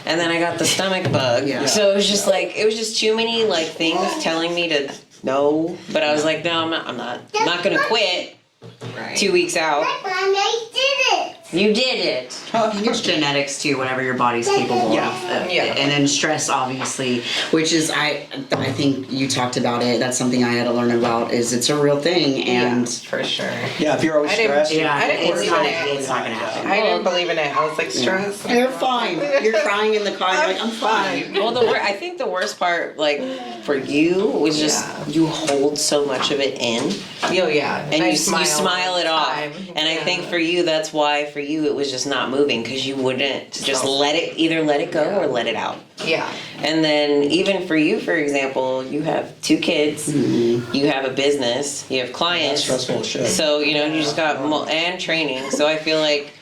and then I got the stomach bug. Yeah. So it was just like, it was just too many like things telling me to no. But I was like, no, I'm not gonna quit. Right. 2 weeks out. I did it. You did it. I think it's genetics too, whatever your body's capable Yeah. of. Yeah. And then stress, obviously, which is I think you talked about it. That's something I had to learn about. Is it's a real thing, and For sure. Yeah, if you're always I didn't- stressed, yeah, I didn't it's believe not in it. it's not gonna happen. I didn't believe in it. I was like, stress. You're fine. You're crying in the car. You're like, I'm fine. Well, I think the worst part, like for you, was just Yeah. you hold so much of it in, Oh, yeah. and I you smile all it the off. time. And I Yeah. think for you, that's why for you it was just not moving, because you wouldn't just either let it go or let it out. Yeah. And then even for you, for example, you have 2 kids, you have a business, you have that's clients. stressful as shit. So, you just got and training. So I feel like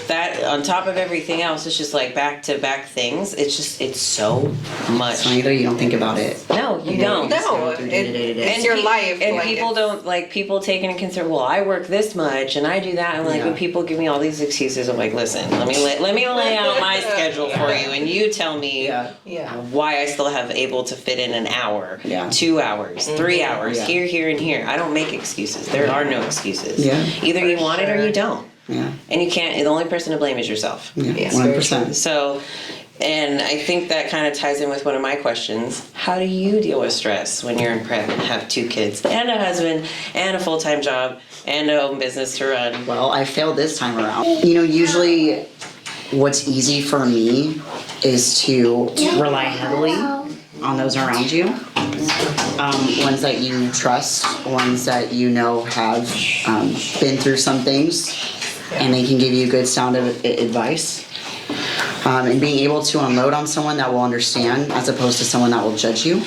that on top of everything else, it's just like back to back things. It's so much. So either you don't think about it. No, you don't. No, Through day-to-day. it's your life. And like, people it's- don't like people take into consideration. Well, I work this much and I do that, and like Yeah. when people give me all these excuses, I'm like, listen, let me lay out my schedule for you, and you tell me Yeah. Yeah. why I still have able to fit in an hour, Yeah. 2 hours, 3 hours, Yeah. here, and here. I don't make excuses. There are no excuses. Yeah. Either you want it or sure. you don't, Yeah. and you can't. The only person to blame is yourself. Yeah. Yes, 100%. So, and I think that kind of ties in with one of my questions. How do you deal with stress when you're in prep and have 2 kids and a husband and a full-time job and a home business to run? Well, I failed this time around. Usually what's easy for me is to rely heavily on those around you. Ones that you trust, ones that have been through some things, and they can give you good sound advice. And being able to unload on someone that will understand as opposed to someone that will judge you.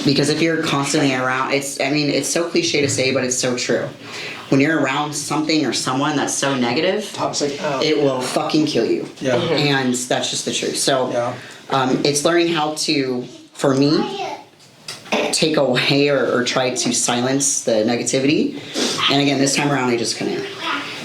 Because if you're constantly around, it's so cliche to say, but it's so true. When you're around something or someone that's so negative, Toxic. it will fucking kill you. Yeah. And that's just the truth. So Yeah. it's learning how to, for me, take away or try to silence the negativity. And again, this time around, I just couldn't.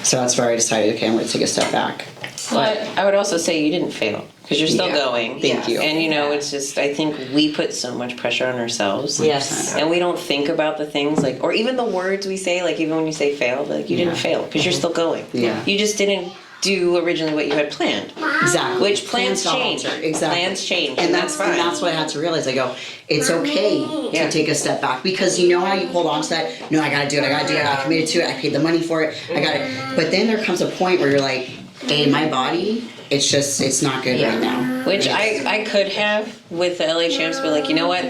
So that's where I decided, okay, I'm going to take a step back. But I would also say you didn't fail, because you're still Yeah. going. Thank you. And it's just, I think we put so much pressure on ourselves. Yes. And we don't think about the things like, or even the words we say, like even when you say fail, like you didn't fail, because you're still going. Yeah. You just didn't do originally what you had planned. Exactly. Which plans don't change. alter. Exactly. Plans change, And and that's that's fine. and that's what I had to realize. I go, it's okay Yeah. to take a step back, because you know how you hold on to that. No, I gotta do it. I got committed to it. I paid the money for it. I got it. But then there comes a point where you're like, hey, my body, it's not good right now. Which I could have with the LA Champs, but like, you know what,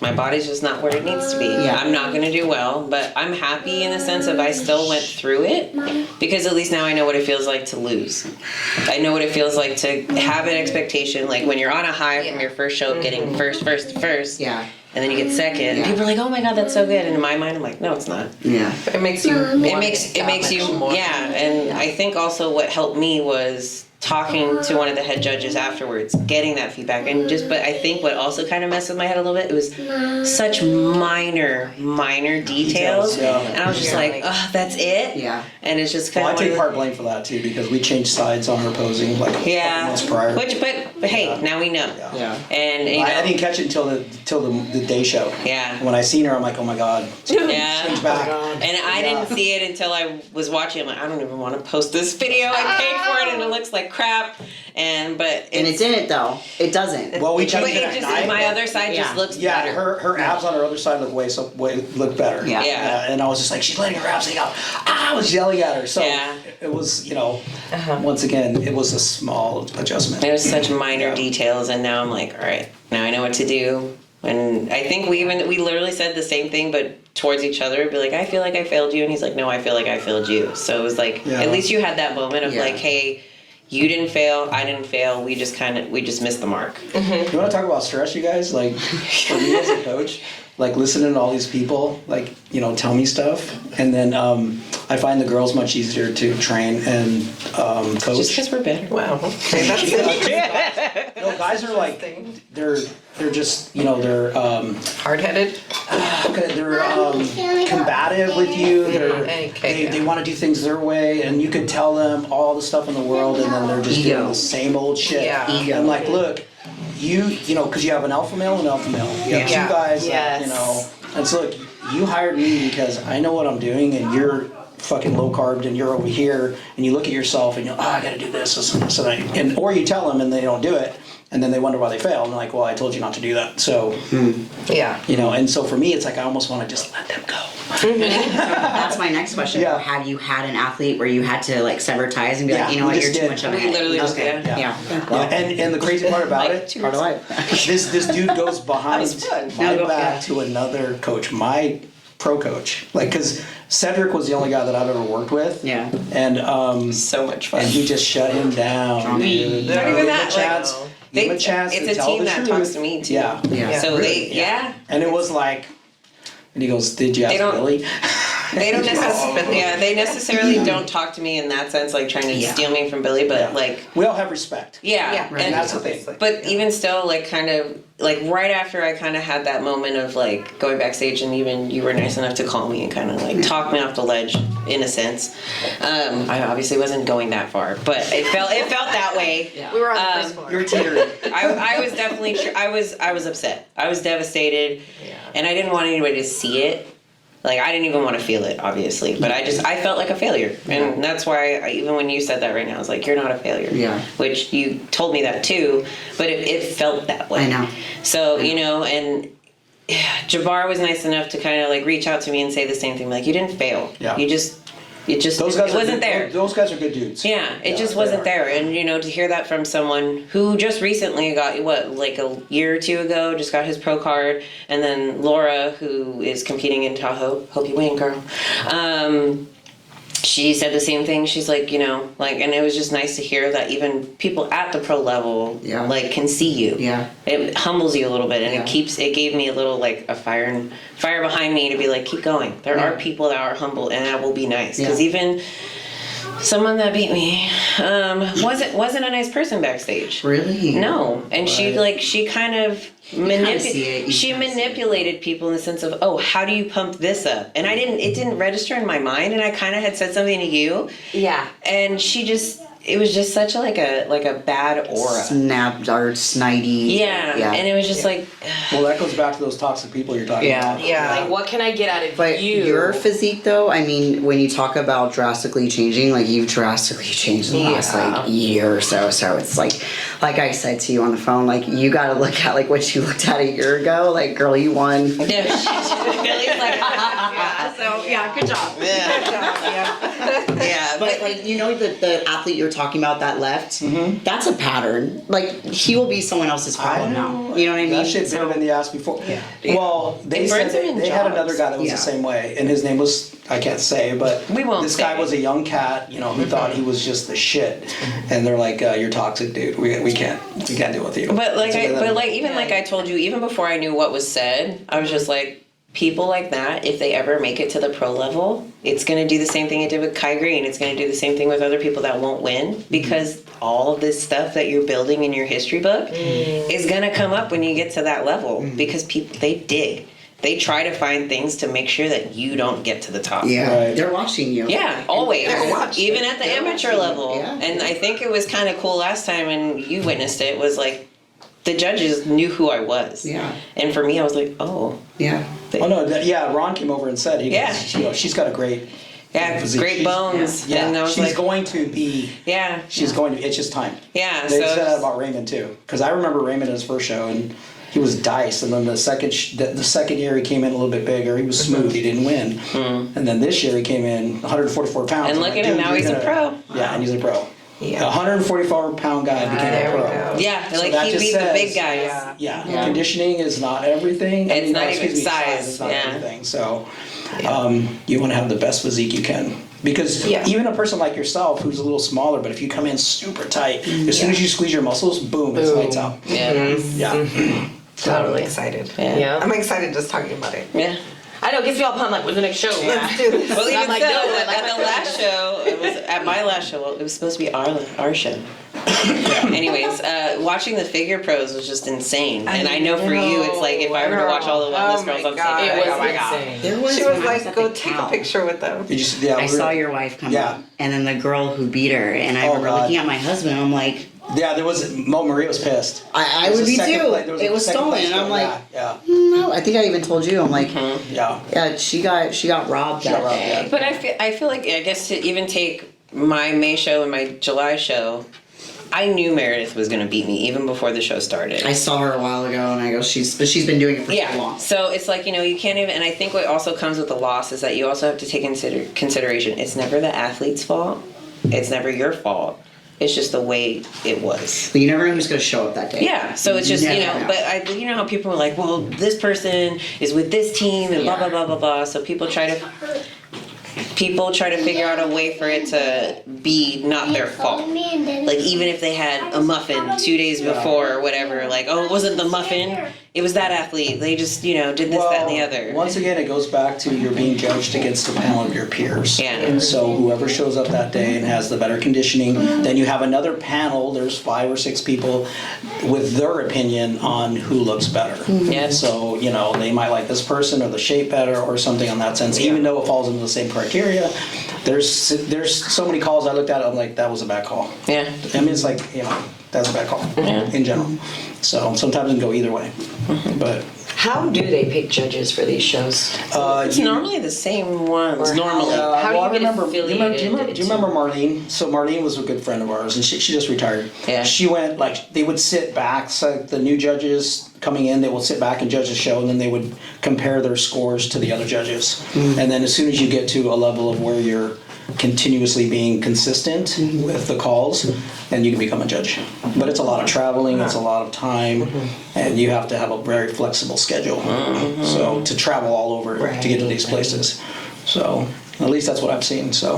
my body's just not where it needs to be. Yeah. I'm not gonna do well, but I'm happy in the sense of I still went through it, because at least now I know what it feels like to lose. I know what it feels like to have an expectation, like when you're on a high from your first show, getting first, Yeah. and then you get second, and Yeah. people are like, oh my god, that's so good, and in my mind I'm like, no, it's not. Yeah. It makes you. It makes you, yeah, and I think also what helped me was talking to one of the head judges afterwards, getting that feedback, and but I think what also kind of messed with my head a little bit, it was such minor details, and I was just like, oh, that's it? Yeah. And it's just kind Well, I of take part blame for that too because we changed sides on her posing like a couple months prior. but hey, now we know. Yeah. And you know, I didn't catch it until the day show. Yeah. When I seen her, I'm like, oh my god. yeah. Change back. And I didn't see it until I was watching. I'm like, I don't even want to post this video. I paid for it, and it looks like crap. And it didn't though. It doesn't. Well, we But changed it it just at night. my other side just looks Yeah, better. her abs on her other side look better. Yeah. Yeah. And I was just like, she's letting her abs hang out. I was yelling at her. So Yeah. it was, once again, it was a small adjustment. There's such minor Yeah. details, and now I'm like, all right, now I know what to do. And I think we literally said the same thing, but towards each other. Be like, I feel like I failed you, and he's like, no, I feel like I failed you. So it was like, Yeah. at least you had that moment of Yeah. like, hey, you didn't fail, I didn't fail. We just missed the mark. You want to talk about stress, you guys? Like, for me as a coach, like listening to all these people, like, tell me stuff. And then I find the girls much easier to train and coach. Just because we're better. Wow. Okay, that's No, guys are like, they're just, they're hard-headed. okay, they're combative with you. Okay, They want to do things their way, and you could tell them all the stuff in the world, and then they're just Ego. doing the same old shit. Yeah. Ego. I'm like, look, because you have an alpha male and an alpha male. You have Yeah. two guys, Yes. that, and so look, you hired me because I know what I'm doing, and you're fucking low carb, and you're over here, and you look at yourself, and I got to do this and this, or you tell them, and they don't do it. And then they wonder why they fail. And they're like, well, I told you not to do that. So, Yeah. and so for me, it's like I almost want to just let them go. That's my next question. Yeah. Have you had an athlete where you had to like sever ties and be like, Yeah, you know we what, just you're too did. much of a We head? literally just Okay. did. Yeah. And the crazy part about it, Part of life. this dude goes behind fun. my No, go- back to another coach, my pro coach. Like, because Cedric was the only guy that I've ever worked with. Yeah. And So much fun. and he just shut him down. Dude. Not even Give him that, a chance. like, Give him a chance it's to a tell team the that truth. talks to me too. Yeah. Yeah. So Really? And it was like, and he goes, "Did you ask don't- Billy?" They don't necessarily, they necessarily don't talk to me in that sense, like trying to Yeah. steal me from Billy, but Yeah. like, We all have respect. yeah, Right. And that's the thing. But even still, like, kind of, like, right after I kind of had that moment of, like, going backstage, and even you were nice enough to call me and kind of, like, talk me off the ledge, in a sense. I obviously wasn't going that far, but it felt that way. Yeah. We were on the first floor. You're teetering. I was definitely, I was upset. I was devastated, and I didn't want anybody to see it. Like, I didn't even want to feel it, obviously, but I felt like a failure. And that's why, even when you said that right now, I was like, you're not a failure. Yeah. Which you told me that too, but it felt that way. I know. So, and Jabbar was nice enough to kind of like reach out to me and say the same thing, like, you didn't fail. Yeah. It Those guys are wasn't good, there. Those guys are good dudes. Yeah, it just they wasn't are. there. And, to hear that from someone who just recently got, like a year or two ago, just got his pro card. And then Laura, who is competing in Tahoe, hope you win, girl. She said the same thing. She's like, and it was just nice to hear that even people at the pro level, Yeah. like, can see you. Yeah. It humbles you a little bit, and Yeah. it gave me a little, like, a fire behind me to be like, keep going. There Yeah. are people that are humble, and that will be nice. Because Yeah. even someone that beat me wasn't a nice person backstage. Really? No, and she kind of kinda see it, you she kinda see it. manipulated people in the sense of, oh, how do you pump this up? And it didn't register in my mind, and I kind of had said something to you, Yeah. and it was just such a bad aura. Snapped or snidey. Yeah, and it was just like, Well, that goes back to those toxic people you're talking Yeah. about. Yeah. Like, what can I get out of But you? your physique, though, I mean, when you talk about drastically changing, like you've drastically changed in the last like year or so. So it's like I said to you on the phone, like you got to look at like what you looked at a year ago. Like, girl, you won. Billy's like, So yeah, good job. yeah, But like the athlete you're talking about that left, that's a pattern. Like he will be someone else's problem now. You know what I mean? That shit bit him in the ass before. Well, they It said burns him in they had jobs. another guy that was Yeah. the same way, and his name was, I can't say, but We won't this guy say. was a young cat, who thought he was just the shit, and they're like, "You're toxic, dude. We can't deal with you." But So then- like I told you, even before I knew what was said, I was just like, people like that, if they ever make it to the pro level, it's going to do the same thing it did with Kai Green. It's going to do the same thing with other people that won't win, because all of this stuff that you're building in your history book is going to come up when you get to that level, because people, they dig. They try to find things to make sure that you don't get to the top. Yeah, Right. they're watching you. Yeah, always. Even at the amateur level. Yeah. And I think it was kind of cool last time, and you witnessed it, was like the judges knew who I was. Yeah. And for me, I was like, oh. Yeah. Oh no, Ron came over and said, he Yeah. goes, you know, she's got a great Yeah, physique. great bones. Yeah, And I was she's like, going to be. yeah. She's going to. It's just time. Yeah, They so said that it's- about Raymond too, because I remember Raymond in his first show, and he was diced, and then the second year he came in a little bit bigger. He was smooth. He didn't win, and then this year he came in 144 pounds. And I'm look like, at him, "Dude, now you're he's a pro." Yeah, and he's a pro. Yeah. A 144-pound guy became there a we pro. go. Yeah, So like that he just beat the says- big guys. Yeah, conditioning is not everything. It's not even excuse me, size, It's not yeah. everything. So you want to have the best physique you can. Because Yeah. even a person like yourself who's a little smaller, but if you come in super tight, as soon as you squeeze your muscles, boom, it's lights out. Yeah. Yeah. Totally excited. Yeah. I'm excited just talking about it. Yeah. I know, it gets me all pumped, like, when's the next show? Let's do this. Well, even I'm like, so, no, I like at my the last show, it was at my last show. Well, it was supposed to be our show. Anyways, watching the figure pros was just insane, and I know for you, it's like if I were to watch all the wellness Oh girls my on God. stage. It was Oh my God. insane. There was She was when I at like, go the take a count, picture with them. Did you see, yeah, I we saw were- your wife come Yeah. up, and then the girl who beat her, and I Oh, remember God. looking at my husband, and I'm like, Yeah, there was Mo Maria was pissed. I There was would a be second too. pla- there a It was second stolen, place and I'm going, like, yeah, no. I think I even told you, I'm like, yeah. yeah, she got robbed that robbed, day. yeah. But I feel like, I guess, to even take my May show and my July show, I knew Meredith was going to beat me even before the show started. I saw her a while ago, and I go, she's been doing it for so Yeah. long. So it's like, you can't even, and I think what also comes with the loss is that you also have to take consideration. It's never the athlete's fault. It's never your fault. It's just the way it was. But you never know who's going to show up that day. Yeah, so it's just, Never know. but you know how people are like, well, this person is with this team and blah, blah, blah, blah, blah. So people try to figure out a way for it to be not their fault. Like, even if they had a muffin 2 days before or whatever, like, oh, it wasn't the muffin, it was that athlete. They just, did this, that, and the other. Once again, it goes back to you're being judged against a panel of your peers. Yeah. And so whoever shows up that day and has the better conditioning, then you have another panel, there's 5 or 6 people with their opinion on who looks better. Yes. So, they might like this person or the shape better or something on that sense, even though it falls into the same criteria. There's so many calls I looked at, I'm like, that was a bad call. Yeah. I mean, it's like, that's a bad call in general. So sometimes it can go either way. But How do they pick judges for these shows? It's normally the same ones, Or normally. How do you I get remember, do you affiliated remember Marlene? So Marlene was a good friend of ours, and she just retired. Yeah. She went, they would sit back, so the new judges coming in, they will sit back and judge the show, and then they would compare their scores to the other judges. And then as soon as you get to a level of where you're continuously being consistent with the calls, then you can become a judge. But it's a lot of traveling, it's a lot of time, and you have to have a very flexible schedule. So to travel all over to get to these places. So at least that's what I've seen. So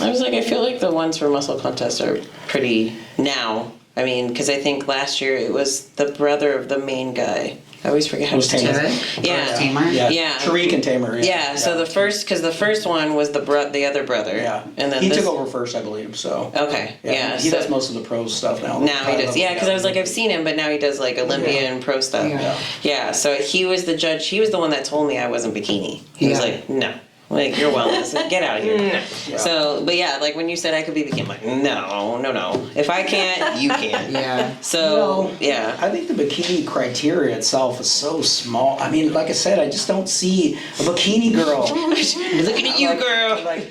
I was like, I feel like the ones for muscle contests are pretty now. I mean, because I think last year it was the brother of the main guy. I always forget how It was to Tamer. Yeah. Tamer? yeah, Tariq and Tamer. Yeah, so the first one was the other brother. Yeah, And then he this, took over first, I believe. So Okay, yeah. he so does most of the pro stuff now. now he does. Yeah, because I was like, I've seen him, but now he does like Olympia and pro stuff. Yeah. Yeah, so he was the judge. He was the one that told me I wasn't bikini. He was Yeah. like, no. Like, you're wellness. Get out of here. So, but yeah, like when you said I could be bikini, I'm like, no. If I can't, you can. Yeah. So, yeah. I think the bikini criteria itself is so small. I mean, like I said, I just don't see a bikini girl. Looking at you, girl. Like,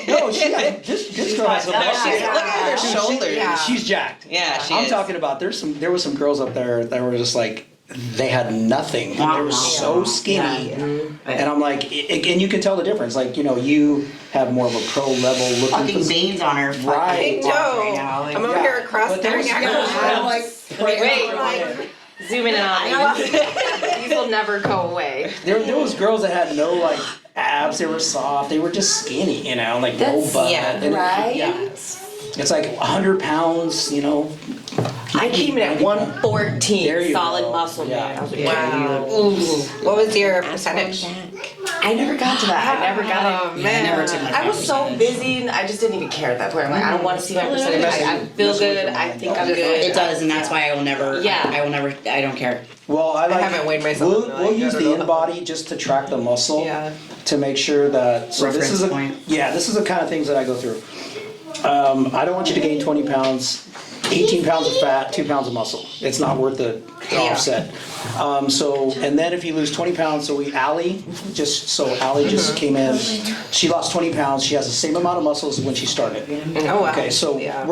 no, this girl has a No, she's, look at her shoulders. Yeah. She's jacked. Yeah, she I'm is. talking about there were some girls up there that were just like they had nothing. And they were so skinny. And I'm like, and you can tell the difference. Like, you have more of a pro level looking Fucking physique. veins on her. Right. I know. I'm over here across But there's- staring at her. I'm like, Wait, zoom in on these. These will never go away. There was girls that had no like abs. They were soft. They were just skinny, like no butt. yeah, And right? yeah. It's like 100 pounds, I came in at 114, There you solid go. muscle Yeah. man. I was like, Wow. Ooh. What was your percentage? I never got to that. I never got it. I never took my I was so busy, and I just didn't even care at that point. I'm like, I don't want to see my percentage. I feel good. I think I'm good. It does, and that's why I will never. Yeah. I don't care. Well, I like. haven't weighed myself in, We'll like, use I the don't know. in-body just to track the muscle. Yeah. To make sure that. So this Reference is a. point. Yeah, this is the kind of things that I go through. I don't want you to gain 20 pounds, 18 pounds of fat, 2 pounds of muscle. It's not worth the offset. And then if you lose 20 pounds, Allie just came in. She lost 20 pounds. She has the same amount of muscles as when she started. Oh wow. Okay, so Yeah.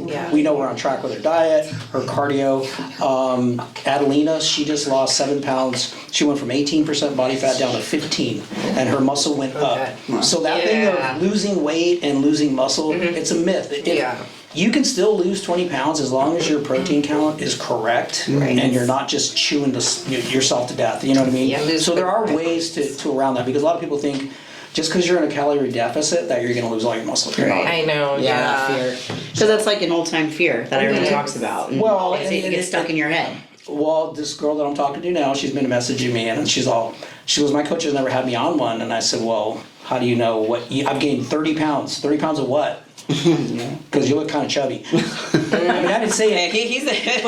Yeah. we know we're on track with her diet, her cardio. Adelina, she just lost 7 pounds. She went from 18% body fat down to 15, and her muscle went up. So that thing Yeah. of losing weight and losing muscle, it's a myth. Yeah. You can still lose 20 pounds as long as your protein count is correct and you're not just chewing yourself to death. You know what I mean? Yeah, lose So there are quick. ways to around that, because a lot of people think just because you're in a calorie deficit that you're going to lose all your muscle. You're not. I know. Yeah, fear. Because that's like an old time fear that everyone talks about. And Well, it gets stuck in your head. Well, this girl that I'm talking to now, she's been messaging me, and she goes, my coach has never had me on one. And I said, well, how do you know I've gained 30 pounds. 30 pounds of what? Because you look kind of chubby. I mean, I didn't say Yeah, it. he's But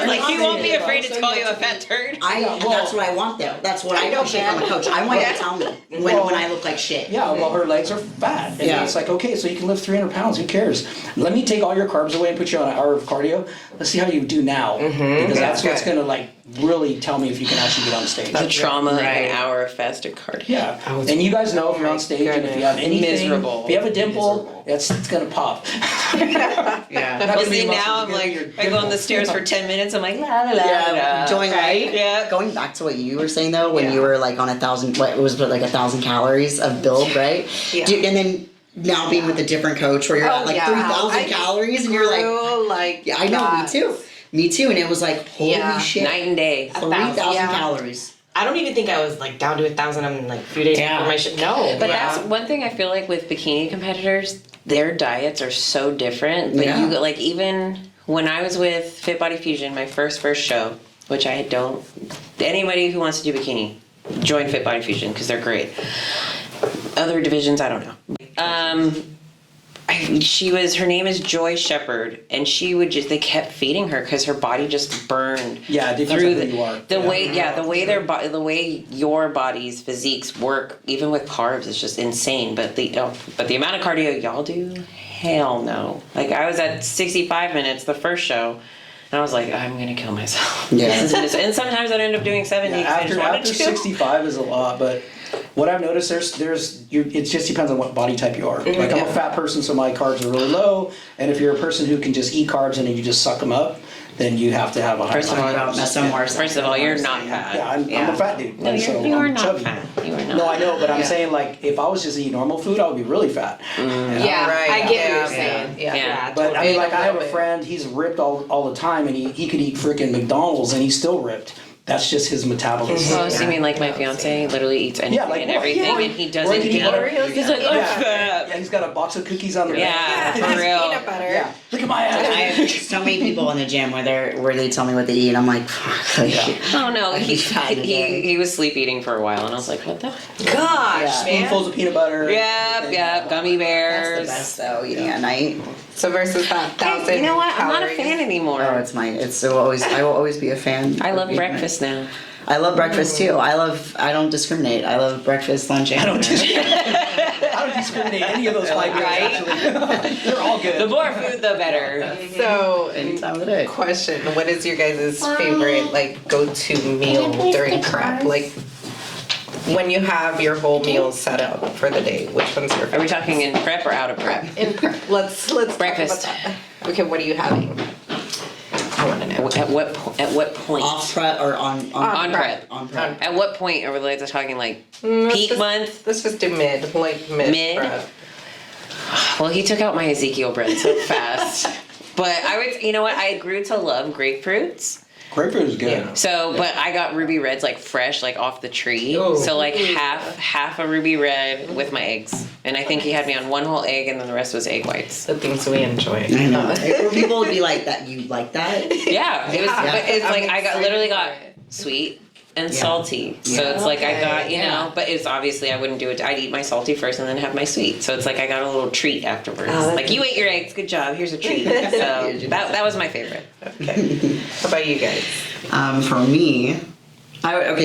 like, he won't be afraid to call you a fat turd. That's what I want though. That's what I appreciate from a coach. I want you to tell me when I look like shit. Yeah, well, her legs are fat. And Yeah. it's like, okay, so you can lift 300 pounds. Who cares? Let me take all your carbs away and put you on an hour of cardio. Let's see how you do now. Because that's what's going to really tell me if you can actually get on stage. The trauma of Right. an hour of fasted cardio. Yeah, and you guys know if you're on stage and if you have anything, Miserable. if you have a dimple, it's gonna pop. Yeah. Well, see, now I'm like, I go on the stairs for 10 minutes, I'm like, la la la Yeah, la. going right? Yeah. Going back to what you were saying though, when you were like on 1,000, what it was like 1,000 calories of build, right? Yeah. And then now being with a different coach where you're at like yeah. 3,000 I calories and you're like, Grew like yeah, I know, that. me too. And it was like, holy Yeah. shit, Night and day. 3,000 Yeah. calories. I don't even think I was like down to 1,000 in like a few days Yeah. before my shit. No. But that's one thing I feel like with bikini competitors, their diets are so different. But Yeah. you like, even when I was with Fit Body Fusion, my first show, which I don't, anybody who wants to do bikini, join Fit Body Fusion because they're great. Other divisions, I don't know. Her name is Joy Shepherd, and they kept feeding her because her body just burned. Yeah, it depends through on who you are. the way the way your body's physiques work, even with carbs, is just insane. But the amount of cardio y'all do, hell no. Like I was at 65 minutes the first show, and I was like, I'm gonna kill myself. Yeah. And sometimes I'd end up doing 70. Yeah, 'cause I just wanted after to. 65 is a lot, but what I've noticed, it just depends on what body type you are. Like I'm a fat person, so my carbs are really low, and if you're a person who can just eat carbs and then you just suck them up, then you have to have a high First of all, Mesomorph. First of all, you're not fat. Yeah, I'm a fat dude. No, and so you are I'm not chubby. fat. You are not. No, I know, but I'm saying like if I was just eating normal food, I would be really fat. yeah, Right. I get what Yeah. you're saying. Yeah. Yeah. But I mean, like I have a Totally. friend, he's ripped all the time, and he could eat freaking McDonald's and he's still ripped. That's just his metabolism. Oh, so you mean like my fiance literally eats anything like, and everything, yeah. and he Or doesn't he can get order- He's like, I'm Yeah. fat. Yeah, he's got a box of cookies on the Yeah, Peanut for real. butter. Yeah, look at my I ass. have so many people in the gym where they tell me what they eat. I'm like, fuck. Like, Oh no, I'd be fat in a day. he was sleep eating for a while, and I was like, what the? Gosh, man. Spoonfuls of peanut butter. Yep, gummy That's bears. the best though, eating at night. So versus that 1,000. You know what? I'm not a calories. fan anymore. Oh, I will always be a fan. I of love eating breakfast now. I love breakfast too. I don't discriminate. I love breakfast, lunch, and dinner. I don't discriminate any of those five meals, Right? actually. They're all good. The more food, the better. So, Anytime of the day. question: what is your guys' favorite like go-to meal during prep? Like when you have your whole meal set up for the day, which one's your Are we favorite? talking in prep or out of prep? In prep. Let's talk Breakfast. about that. Okay, what are you having? I want to know. At what point? Off prep or on On prep. On prep. At what point are we like talking like peak month? Let's just do mid, like mid. Mid? prep. Well, he took out my Ezekiel bread so fast. But I would, you know what? I grew to love grapefruits. Grapefruit is good. So, but I got ruby reds like fresh, like off the tree. Oh. So like half a ruby red with my eggs, and I think he had me on one whole egg, and then the rest was egg whites. The things we enjoy. I know. Or people would be like that. You like that? Yeah, it was. Yeah. But it's like I got excited literally for got it. sweet and salty. So Yeah. it's like I got, you Okay, know, but it's obviously I wouldn't do it. I'd eat my salty first and then have my sweet. So it's like I got a little treat afterwards. Oh, that's Like you ate your eggs, good job. Here's a treat. So that was my favorite. Okay. How about you guys? For me,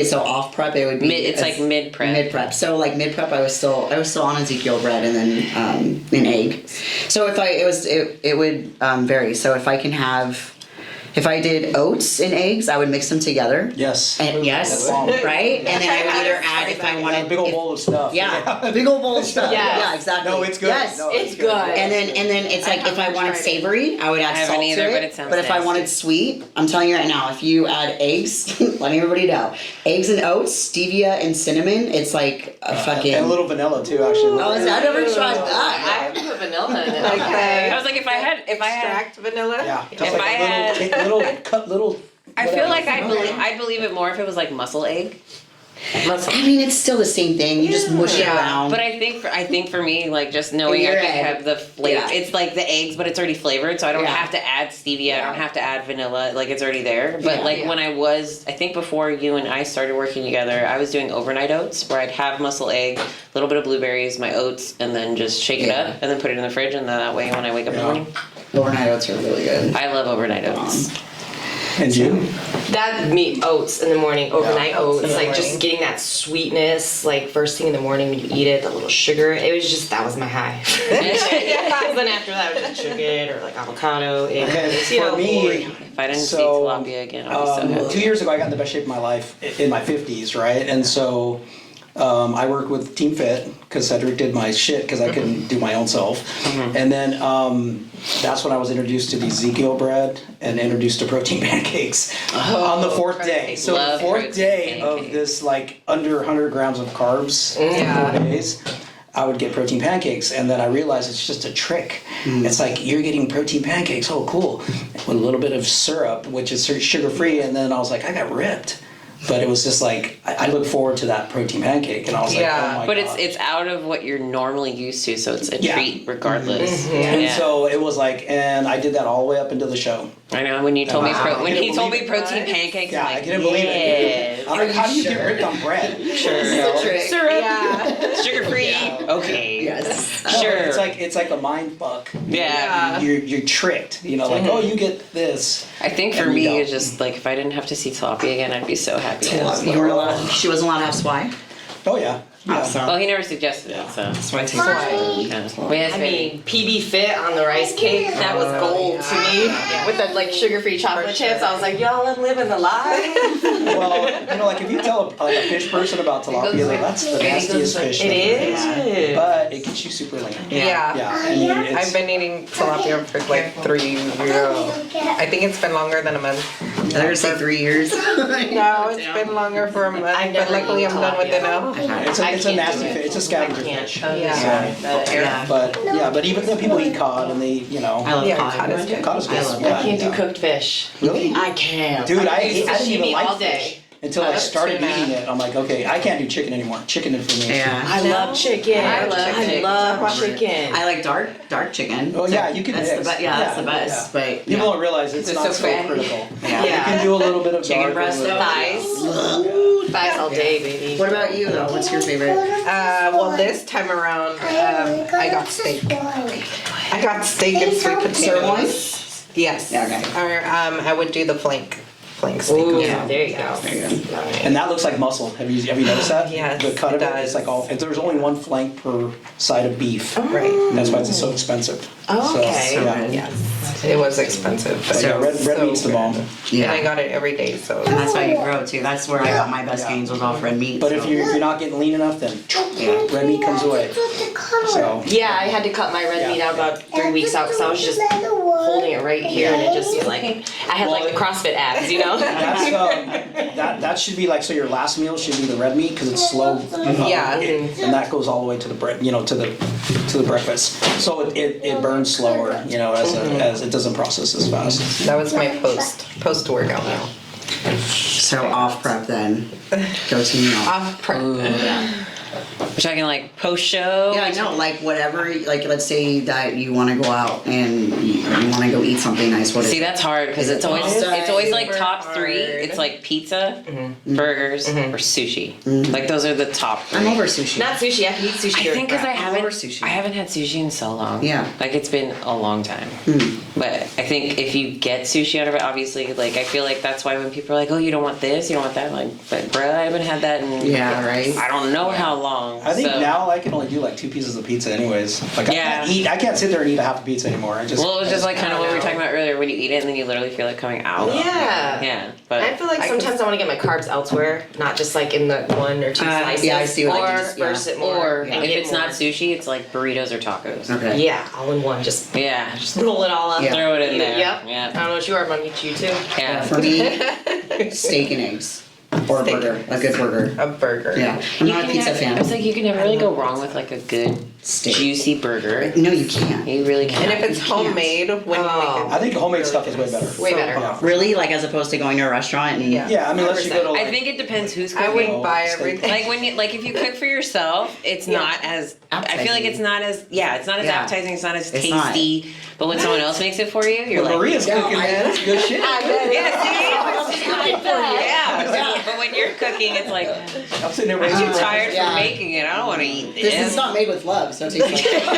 so off prep it would be. It's like mid prep. Mid prep. So like mid prep, I was still on Ezekiel bread and then an egg. So it would vary. So if I did oats and eggs, I would mix them together. Yes. And yes, That's bomb. right? And then I would either add if I wanted A big old bowl of stuff. Yeah, big old bowl of stuff. Yes. Yeah, exactly. No, it's good. Yes. No, It's good. And then it's like if I wanted savory, I would add I haven't salt either, to but it. it sounds But if I nasty. wanted sweet, I'm telling you right now, if you add eggs, letting everybody know, eggs and oats, stevia and cinnamon, it's like a fucking. And a little vanilla too, actually. Oh, I never tried I that. have to put vanilla in it. Like I the was like, if I had extract vanilla? Yeah. Just If like I a had- little. I feel whatever. like I'd believe it more if it was like muscle egg. I mean, it's still the same thing. You just mush it Yeah, around. But I think for me, like just knowing In I your can head. have the flavor. Yeah. It's like the eggs, but it's already flavored, so I don't Yeah. have to add stevia. I Yeah. don't have to add vanilla. Like it's already there. But Yeah. like Yeah. when I think before you and I started working together, I was doing overnight oats where I'd have muscle egg, a little bit of blueberries, my oats, and then just shake it Yeah. up and then put it in the fridge, and then that way when I wake up in the Yeah. morning, Overnight oats are really good. I love overnight oats. And you? That meat oats in the morning, overnight Yeah. oats, in the like morning. just getting that sweetness, like first thing in the morning when you eat it, the little sugar. It was just that was my high. Then after that, it was just chicken or like avocado. Okay, You know, for me, boring. If I didn't see So, tilapia again, I'd be so happy. 2 years ago, I got in the best shape of my life in my 50s, right? And so I worked with Team Fit because Cedric did my shit because I couldn't do my own self. And then that's when I was introduced to the Ezekiel bread and introduced to protein pancakes on the fourth day. So Love the fourth protein day of pancakes. this like under 100 grams of carbs in 4 days. I would get protein pancakes, and then I realized it's just a trick. It's like you're getting protein pancakes. Oh, cool! With a little bit of syrup, which is sugar free, and then I was like, I got ripped. But it was just like I look forward to that protein pancake, and I was like, Yeah, oh my But god. it's out of what you're normally used to, so it's a Yeah. treat regardless. And Yeah. so it was like, and I did that all the way up into the show. I know when you told me Wow. when I he couldn't told me believe it. protein pancakes, Yeah, I'm I like, couldn't believe yes. it. I'm like, how do you get ripped on bread? Sure. Yeah. Sugar free. Okay. Yes. Sure. It's like a mind fuck. Yeah. You're tricked. You know, like oh, you get this. I think for And you me, don't. it's just like if I didn't have to see tilapia again, I'd be so happy. You weren't allowed. She wasn't allowed to have swine. Oh yeah. Yeah. Awesome. Well, he never suggested it, so. Swine tastes Yeah. Well, yes, I baby. mean, PB Fit on the rice cake, that was gold to me. With the like sugar-free chocolate chips, I was like, y'all, I'm living the life. Well, you know, like if you tell like a fish person about tilapia, like, that's the nastiest fish. It there is. But it gets you super lean. Yeah. Yeah. I mean, it's, I've been eating tilapia for like 3 years. I think it's been longer than a month. I was gonna say 3 years. No, it's been longer for a month, I've but never luckily I'm eaten done with it tilapia. now. it's a I can't nasty do it. fish. It's a scavenger fish. Yeah. Yeah. But even though people eat cod and they, you know, I love Yeah, cod. cod is good. cod is good. I love Yeah, I can't do yeah. cooked fish. Really? I can't. Dude, I do didn't even sashimi like all day. fish until I started tuna. eating it. I'm like, okay, I can't do chicken anymore. Chicken is for me. Yeah. I love chicken. I love chicken. love chicken. I like dark chicken. Oh, yeah, you can That's the mix. best. Yeah, that's the Yeah, best. yeah. But People yeah. don't realize it's It's not so so fatty. critical. Yeah. You can do a little bit of Chicken dark, breast, a little- Thighs. Thighs all day, baby. What about you though? What's your favorite? Well, this time around, I got steak. I got steak and sweet Sirloin? potatoes. Yes. Yeah, okay. Or I would do the flank steak. Ooh, Yeah. there you go. There you go. And that looks like muscle. Have you noticed that? Yes, The cut it of it, does. it's like all. There's only one flank per side of beef. Right. That's why it's so expensive. Oh, okay. So, yeah. Yes. It was expensive. But Yeah, it was red so meat's the good. bomb. And I got it every day, so. And that's how you grow too. That's where I got my best gains was off red meat. But so. if you're not getting lean enough, then Yeah. red meat comes away. So Yeah, I had to cut my red Yeah. meat out about 3 weeks out because I was just holding it right here and it just like I had like the CrossFit abs, you know? that's that should be like so. Your last meal should be the red meat because it's slow. Yeah. and that goes all the way to the bread. You know, to the breakfast. So it burns slower. You know, as it doesn't process as fast. That was my post workout meal. So off prep then. Go team off. Off prep. We're talking like post show. Yeah, no, like whatever. Like let's say that you want to go out and you want to go eat something nice. What is See, that's hard because it's always like super top three. hard. It's like pizza, burgers, or sushi. Like those are the top three. I'm over sushi. Not sushi. I can eat sushi. I during think because I prep. haven't over sushi. I haven't had sushi in so long. Yeah. like it's been a long time. But I think if you get sushi out of it, obviously, like I feel like that's why when people are like, "Oh, you don't want this, you don't want that," I'm like, but bruh, I haven't had that in Yeah, right. I don't know how long. I think so. now I can only do like 2 pieces of pizza anyways. Like Yeah. I can't sit there and eat a half a pizza anymore. I just Well, it was just like kind of what we were know. talking about earlier when you eat it and then you literally feel it coming out. Yeah. Yeah, but I feel like sometimes I want to get my carbs elsewhere, not just like in the 1 or 2 slices. yeah, I see what or you just- yeah. disperse it more. or and if get it's more. not sushi, it's like burritos or tacos. Okay. Yeah, all in one. Just Just roll it all up. Yeah. throw it in there. Yep. I Yeah. don't know what you are, Mommy. You too. Yeah. For me, steak and eggs. Or a burger. A good burger. A burger. Yeah. I'm not a can pizza have- fan. It's like you can never really go wrong with like a good Steak. juicy burger. No, you can't. You really can't. And if it's homemade, when you make it, I think homemade stuff is way better. Way better. Yeah. Really? Like as opposed to going to a restaurant and Yeah, I mean, unless you go to like, I think it depends who's I cooking. would buy steak. everything. Like when you like if you cook for yourself, it's not as I feel like Appetizing. it's not as it's not as Yeah. appetizing, it's not as It's not. tasty. But when someone else makes it for you, you're when like Maria's Yeah, cooking, I- man, it's good shit. yeah, but when you're cooking, it's like I'm sitting there I'm raising too tired Yeah. from making it. I don't want to eat This is not made with love, so it tastes like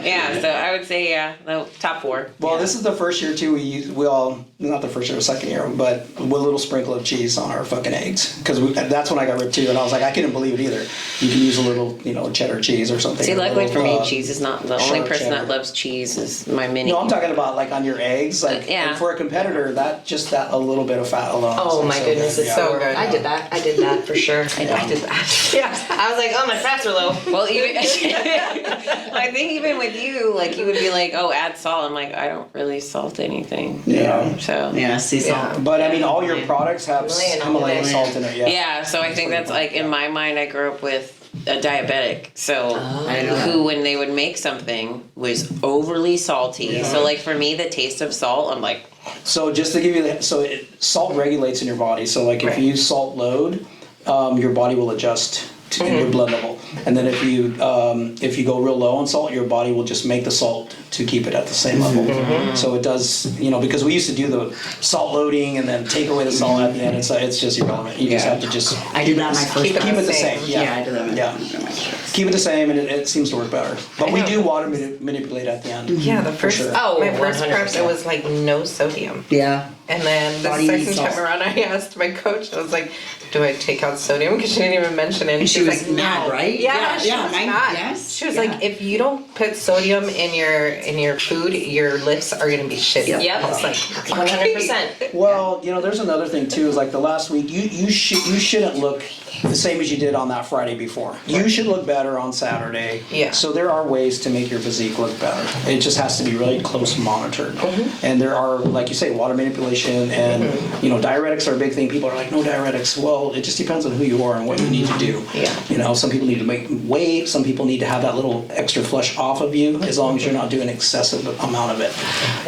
Yeah, so I would say no, top 4. Well, this is the first year too. We all not the first year, the second year, but with a little sprinkle of cheese on our fucking eggs because that's when I got ripped too, and I was like, I couldn't believe it either. You can use a little, cheddar cheese or something. See, or a luckily for little, me, cheese is not the only sharp person cheddar. that loves cheese is my mini. No, I'm talking about like on your eggs, like Yeah. and for a competitor, that a little bit of fat alone. Oh is my so goodness, good. it's Yeah. so good. I did that. I did that for sure. I did that. Yeah. I was like, oh, my fats are low. Well, even I think even with you, like you would be like, "Oh, add salt." I'm like, I don't really salt anything. Yeah. So yeah, sea salt. But I mean, all your products have Himalayan Himalayan. salt in it. Yeah. yeah, so I think that's like in my mind, I grew up with a diabetic, so I know that. who when they would make something was overly salty. So like for me, the taste of salt, I'm like, So just to give you salt regulates in your body. So like if you salt load, your body will adjust to your blood level. And then if you go real low on salt, your body will just make the salt to keep it at the same level. So it does, because we used to do the salt loading and then take away the salt at the end. It's just irrelevant. You just have to just I did that in my first Keep it keep it the same. same. Yeah, I did that. Yeah. Keep it the same, and it seems to work better. But we do water manipulate at the end. Yeah, the first sure. Oh, my first prep 100%. it was like no sodium. Yeah. And then the Body second salt. time around, I asked my coach, I was like, "Do I take out sodium?" Because she didn't even mention it. And she She's was like, mad, "No." right? Yeah, she Yeah, was mine- mad. yes, She was yeah. like, "If you don't put sodium in your food, your lifts are gonna be shitty." Yep. I was like, 100%. Well, there's another thing too. Is like the last week, you shouldn't look the same as you did on that Friday before. You should look better on Saturday. Yeah. So there are ways to make your physique look better. It just has to be really close monitored. And there are, like you say, water manipulation and diuretics are a big thing. People are like, no diuretics. Well, it just depends on who you are and what you need to do. Yeah. Some people need to make weight. Some people need to have that little extra flush off of you, as long as you're not doing excessive amount of it.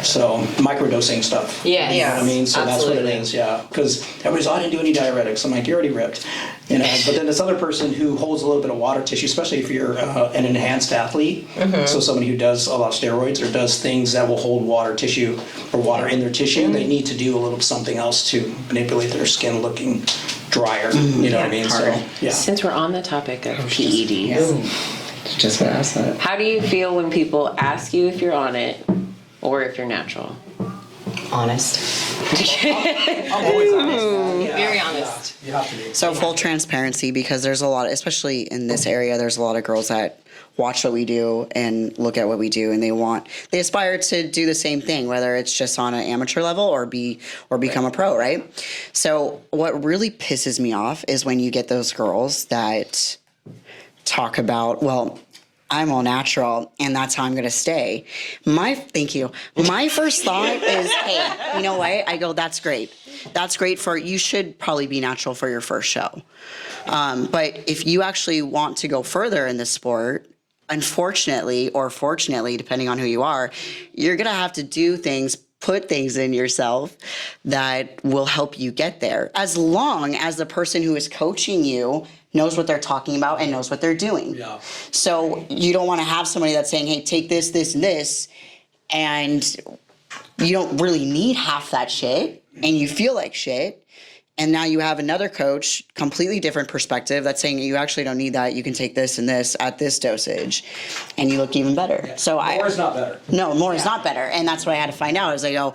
So microdosing stuff. Yes. You know what I mean? So that's what it Absolutely. is, yeah. Because everybody's, I didn't do any diuretics. I'm like, you're already ripped. But then this other person who holds a little bit of water tissue, especially if you're an enhanced athlete, so somebody who does a lot of steroids or does things that will hold water tissue or water in their tissue, they need to do a little something else to manipulate their skin looking drier. You know what I mean? So, yeah. since we're on the topic of PEDs, Just what I said. how do you feel when people ask you if you're on it or if you're natural? Honest. I'm always honest. Very honest. You have to be. So full transparency, because there's a lot, especially in this area, there's a lot of girls that watch what we do and look at what we do, and they aspire to do the same thing, whether it's just on an amateur level or become a pro, right? So what really pisses me off is when you get those girls that talk about, well, I'm all natural and that's how I'm going to stay. Thank you. My first thought is, hey, you know what? I go, that's great. That's great you should probably be natural for your first show. But if you actually want to go further in this sport, unfortunately or fortunately, depending on who you are, you're going to have to do things, put things in yourself that will help you get there, as long as the person who is coaching you knows what they're talking about and knows what they're doing. Yeah. So you don't want to have somebody that's saying, hey, take this, this, and this, and you don't really need half that shit, and you feel like shit. And now you have another coach, completely different perspective, that's saying you actually don't need that. You can take this and this at this dosage, and you look even better. So More is not better. No, more is not better, and that's what I had to find out. Is I go,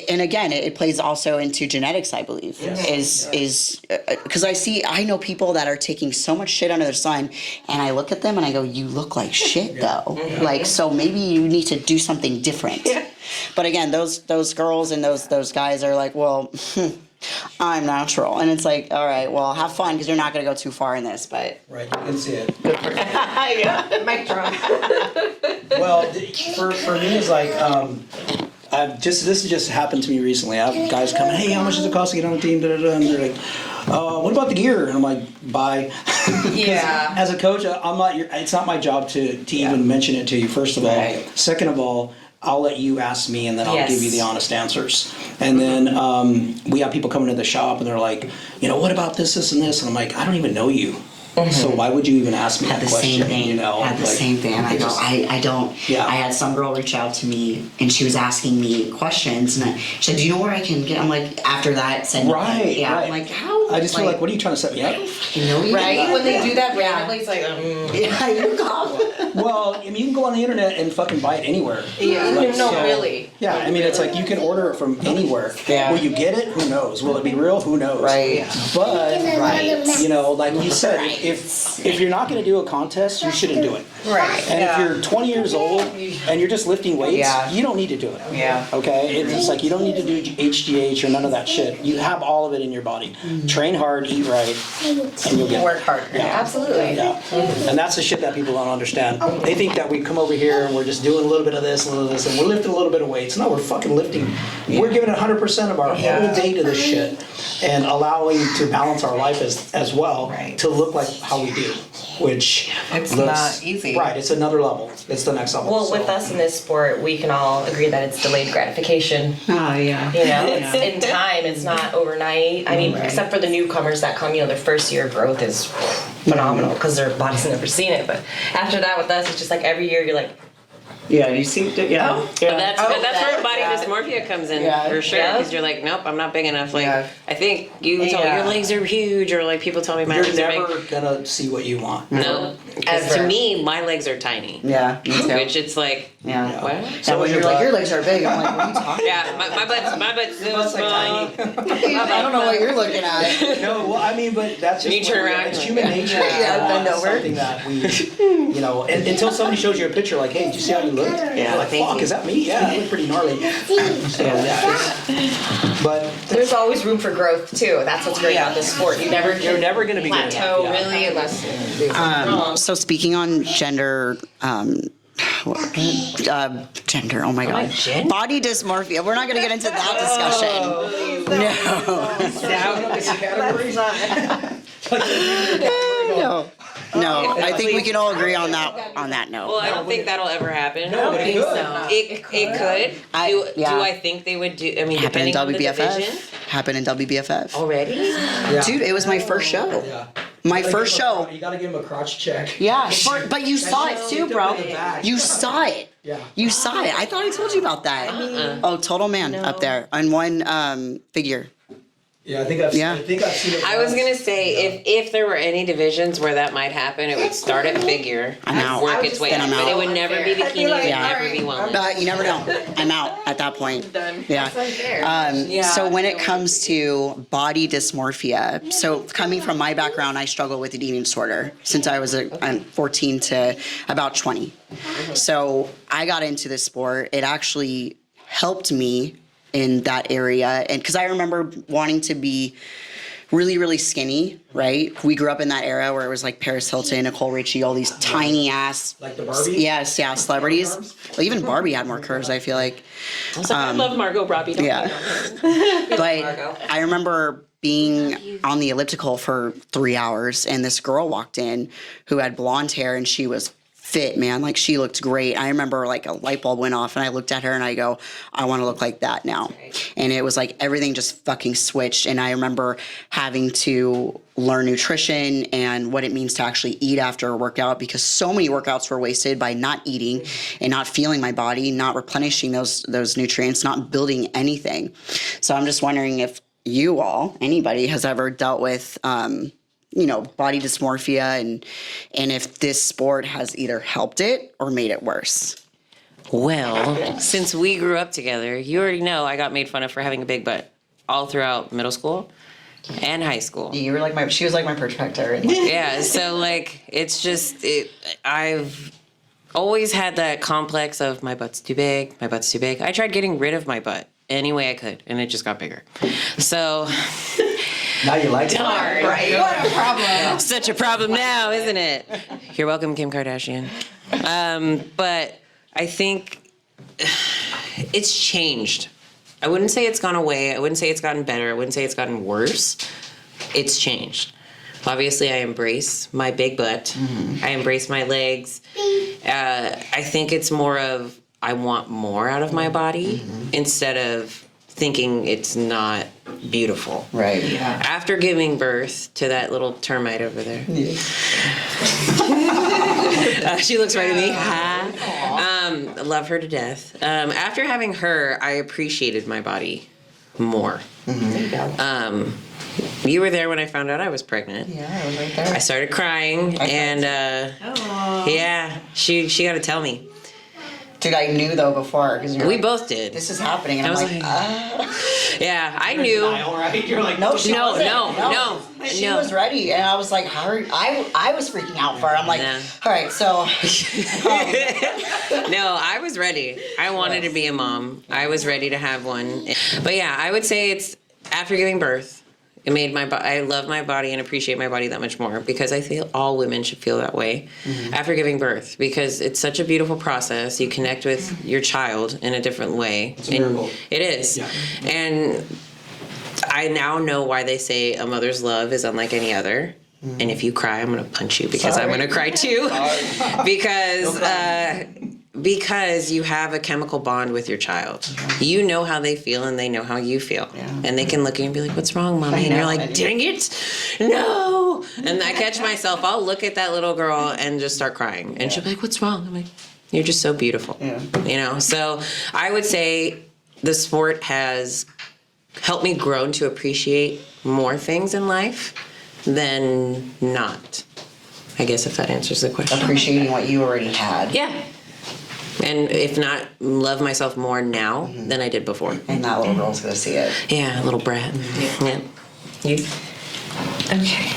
and again, it plays also into genetics, I believe. Is because I know people that are taking so much shit under the sun, and I look at them and I go, you look like shit though. Like, so maybe you need to do something different. But again, those girls and those guys are like, well. I'm natural, and it's like, all right, well, have fun because you're not going to go too far in this, but Right, you can see it. Mic drop. Well, for me, it's like, this just happened to me recently. I have guys coming, hey, how much does it cost to get on the team? Da, da, da. And they're like, what about the gear? And I'm like, bye. Yeah. As a coach, it's not my job to even mention it to you, first of all. Right. Second of all, I'll let you ask me, and then I'll Yes. give you the honest answers. And then we have people coming to the shop, and they're like, what about this, this, and this? And I'm like, I don't even know you. So why would you even ask me had that the question? same thing. Had the like, same thing. And I it go, just- I don't. Yeah. I had some girl reach out to me, and she was asking me questions, and she said, "Do you know where I can get?" I'm like, after that, said, Right, yeah. right. I'm like, how? I just feel like, what are you trying to set me up? you know, you Right? When they do that Yeah. randomly, it's like, Yeah, you go. Well, I mean, you can go on the internet and fucking buy it anywhere. yeah. Like, No, so- really. Yeah, I mean, it's like you can order it from anywhere. Yeah. Will you get it? Who knows? Will it be real? Who knows? Right. But, Right. like you said, if you're not going to do a contest, you shouldn't do it. Right. And if you're 20 years old and you're just lifting weights, Yeah. you don't need to do it. Yeah. Okay? It's like you don't need to do HGH or none of that shit. You have all of it in your body. Train hard, eat right, and you'll get Work harder. Yeah. Absolutely. Yeah. And that's the shit that people don't understand. They think that we come over here and we're just doing a little bit of this, a little of this, and we're lifting a little bit of weights. No, we're fucking lifting. We're giving 100% of our whole day to this shit and allowing to balance our life as well Right. to look like how we do, which It's looks, not easy. Right, it's another level. It's the next level. Well, so. with us in this sport, we can all agree that it's delayed gratification. Oh yeah. You know, it's in time. It's not overnight. I mean, except for the newcomers that come, their first year growth is phenomenal because their body's never seen it. But after that, with us, it's just like every year you're like, Yeah. You see? Yeah. But that's where body yeah. dysmorphia comes in Yeah. for sure, Yeah. because you're like, nope, I'm not big enough. Like, Yeah. I think you tell Yeah. your legs are huge, or like people tell me my You're legs are never big. gonna see what you want. No, because to Ever. me, my legs are tiny. Yeah. Me too. Which it's like, Yeah. what? So when your you're like, butt. your legs are big, I'm like, what are you talking Yeah, my butt's so butt's like small. tiny. about? I don't know what you're looking at. No, well, I mean, but that's just You turn around, It's you're human like, nature. Yeah, to bend want over. Something that we, and, until somebody shows you a picture, like, hey, did you see how you look? Yeah, You're like, thank fuck, you. is that me? Yeah, I look pretty gnarly. So, yeah, but there's always room for growth too. That's what's great about this sport. You're never gonna be good enough. plateau Yeah. really unless you do something wrong. So speaking on gender, gender. Oh my god, gender? body dysmorphia. We're not going to get into that discussion. No. No, I think we can all agree on that. On that note. Well, I don't think that'll ever happen. No, but it could. It could. Yeah. Do I think they would do? I mean, Happened in depending on the division. WBFF. Happened in WBFF. Already? Dude, it was my first show. Yeah. My first show. You gotta give him a crotch check. Yeah, but you saw it too, bro. Took it back. You saw it. Yeah. You saw it. I thought I told you about that. Oh, total man up there on one figure. Yeah, I think I've Yeah. seen it. I was once. gonna say if there were any divisions where that might happen, it would start at figure, I'm out. work its way Then up, I'm but it out. would never be bikini. It would Yeah. never be wellness. But you never know. I'm out at that point. Done. Yeah. Yeah. So when it comes to body dysmorphia, so coming from my background, I struggle with an eating disorder since I was I'm 14 to about 20. So I got into this sport. It actually helped me in that area, and because I remember wanting to be really, really skinny, right? We grew up in that era where it was like Paris Hilton, Nicole Richie, all these tiny ass. Like the Barbie? Yes, yeah, celebrities. Well, even Barbie had more curves, I feel like. I was like, I love Margot Robbie. Don't Yeah. But I remember being on the elliptical for 3 hours, and this girl walked in who had blonde hair, and she was fit, man. Like, she looked great. I remember like a light bulb went off and I looked at her and I go, I want to look like that now. And it was like everything just fucking switched. And I remember having to learn nutrition and what it means to actually eat after a workout, because so many workouts were wasted by not eating and not feeling my body, not replenishing those nutrients, not building anything. So I'm just wondering if you all, anybody, has ever dealt with body dysmorphia, and if this sport has either helped it or made it worse. Well, since we grew up together, you already know I got made fun of for having a big butt all throughout middle school and high school. You were she was like my protector. Yeah, so like I've always had that complex of my butt's too big, my butt's too big. I tried getting rid of my butt any way I could, and it just got bigger. So Now you like it. darn, Right? What a problem. such a problem now, isn't it? You're welcome, Kim Kardashian. But I think it's changed. I wouldn't say it's gone away. I wouldn't say it's gotten better. I wouldn't say it's gotten worse. It's changed. Obviously, I embrace my big butt. I embrace my legs. I think it's more of I want more out of my body instead of thinking it's not beautiful. Right. After giving birth to that little termite over there. She looks right at me. Love her to death. After having her, I appreciated my body more. You were there when I found out I was pregnant. Yeah, I was right there. I started crying, and yeah, she got to tell me. Dude, I knew though before, because We both did. this is happening, and I I'm was like, like, yeah, I knew. All right, you're like, no, she No, wasn't. no. She was ready, and I was like, how are I was freaking out for her. I'm like, Nah. all right, so No, I was ready. I wanted to be a mom. I was ready to have one. But yeah, I would say it's after giving birth. It made I love my body and appreciate my body that much more, because I feel all women should feel that way after giving birth, because it's such a beautiful process. You connect with your child in a different way. It's a miracle. It is. Yeah. And I now know why they say a mother's love is unlike any other. And if you cry, I'm going to punch you, because I'm Sorry. going to cry too. Because you have a chemical bond with your child. You know how they feel and they know how you feel. Yeah. And they can look at you and be like, what's wrong, mommy? And you're know, like, and- dang it, no. And I catch myself, I'll look at that little girl and just start crying. And she'll be like, what's wrong? I'm like, you're just so beautiful. Yeah. You know, so I would say the sport has helped me grow to appreciate more things in life than not. I guess if that answers the question. appreciating what you already had. Yeah. And if not, love myself more now than I did before. And that little girl's gonna see it. Yeah, little brat. Yeah. You? Okay.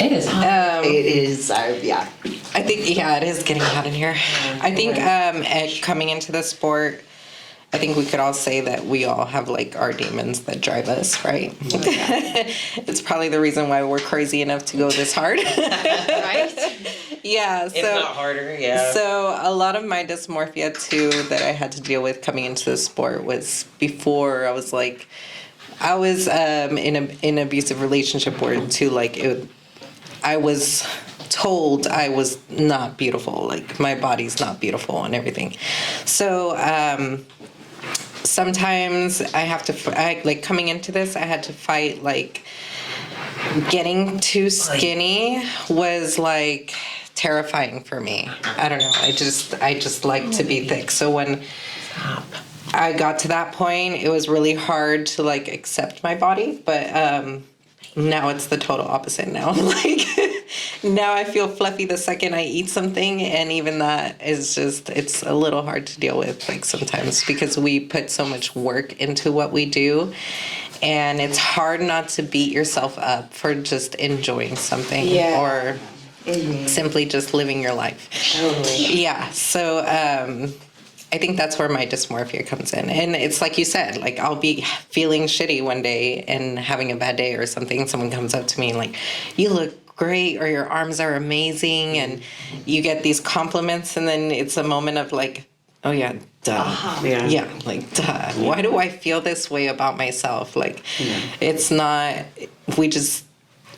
It is hot. It is, yeah. I think, yeah, it is getting hot in here. I think coming into the sport, I think we could all say that we all have like our demons that drive us, right? It's probably the reason why we're crazy enough to go this hard. Right? Yeah. If not harder, yeah. So a lot of my dysmorphia too that I had to deal with coming into the sport was before I was in an abusive relationship where too I was told I was not beautiful, like my body's not beautiful and everything. So sometimes I have to coming into this, I had to fight getting too skinny was terrifying for me. I don't know. I just like to be thick. So when I got to that point, it was really hard to accept my body, but now it's the total opposite now. Now I feel fluffy the second I eat something, and even that is just, it's a little hard to deal with sometimes because we put so much work into what we do, and it's hard not to beat yourself up for just enjoying something or simply just living your life. Yeah, so I think that's where my dysmorphia comes in. And it's like you said, I'll be feeling shitty one day and having a bad day or something. Someone comes up to me and you look great, or your arms are amazing. And you get these compliments, and then it's a moment of oh yeah, duh. Yeah, duh. Why do I feel this way about myself? It's not,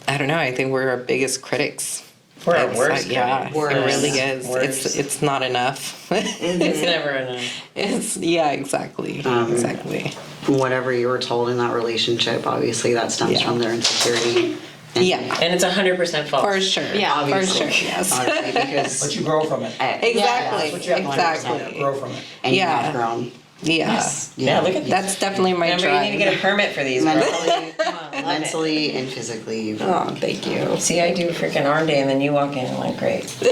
I don't know, I think we're our biggest critics. We're at worst. Yeah, Worst. it really is. Worst. It's not enough. It's never enough. Exactly. Exactly. Whatever you were told in that relationship, obviously that stems Yeah. from their insecurity. Yeah. And it's 100% false. For sure. Yeah, for Obviously. sure. Yes. Obviously, because But you grow from it. Exactly. That's what you have to understand. Exactly. Grow from it. and you Yeah. have grown. Yeah. Yeah, look at these. That's definitely my Remember, drive. you need to get a permit for these, girl. Mentally, Come on, love it. mentally and physically. You've Oh, thank you. See, I do freaking arm day, and then you walk in and like, great. So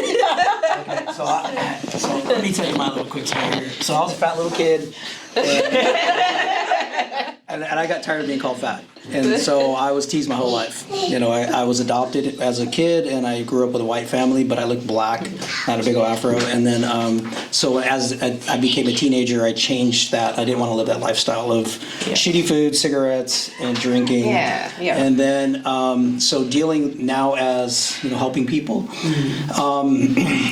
let me tell you my little quick story here. So I was a fat little kid, and I got tired of being called fat, and so I was teased my whole life. You know, I was adopted as a kid, and I grew up with a white family, but I looked black, had a big old afro, and then so as I became a teenager, I changed that. I didn't want to live that lifestyle of shitty food, cigarettes, and drinking. Yeah. And then so dealing now as helping people.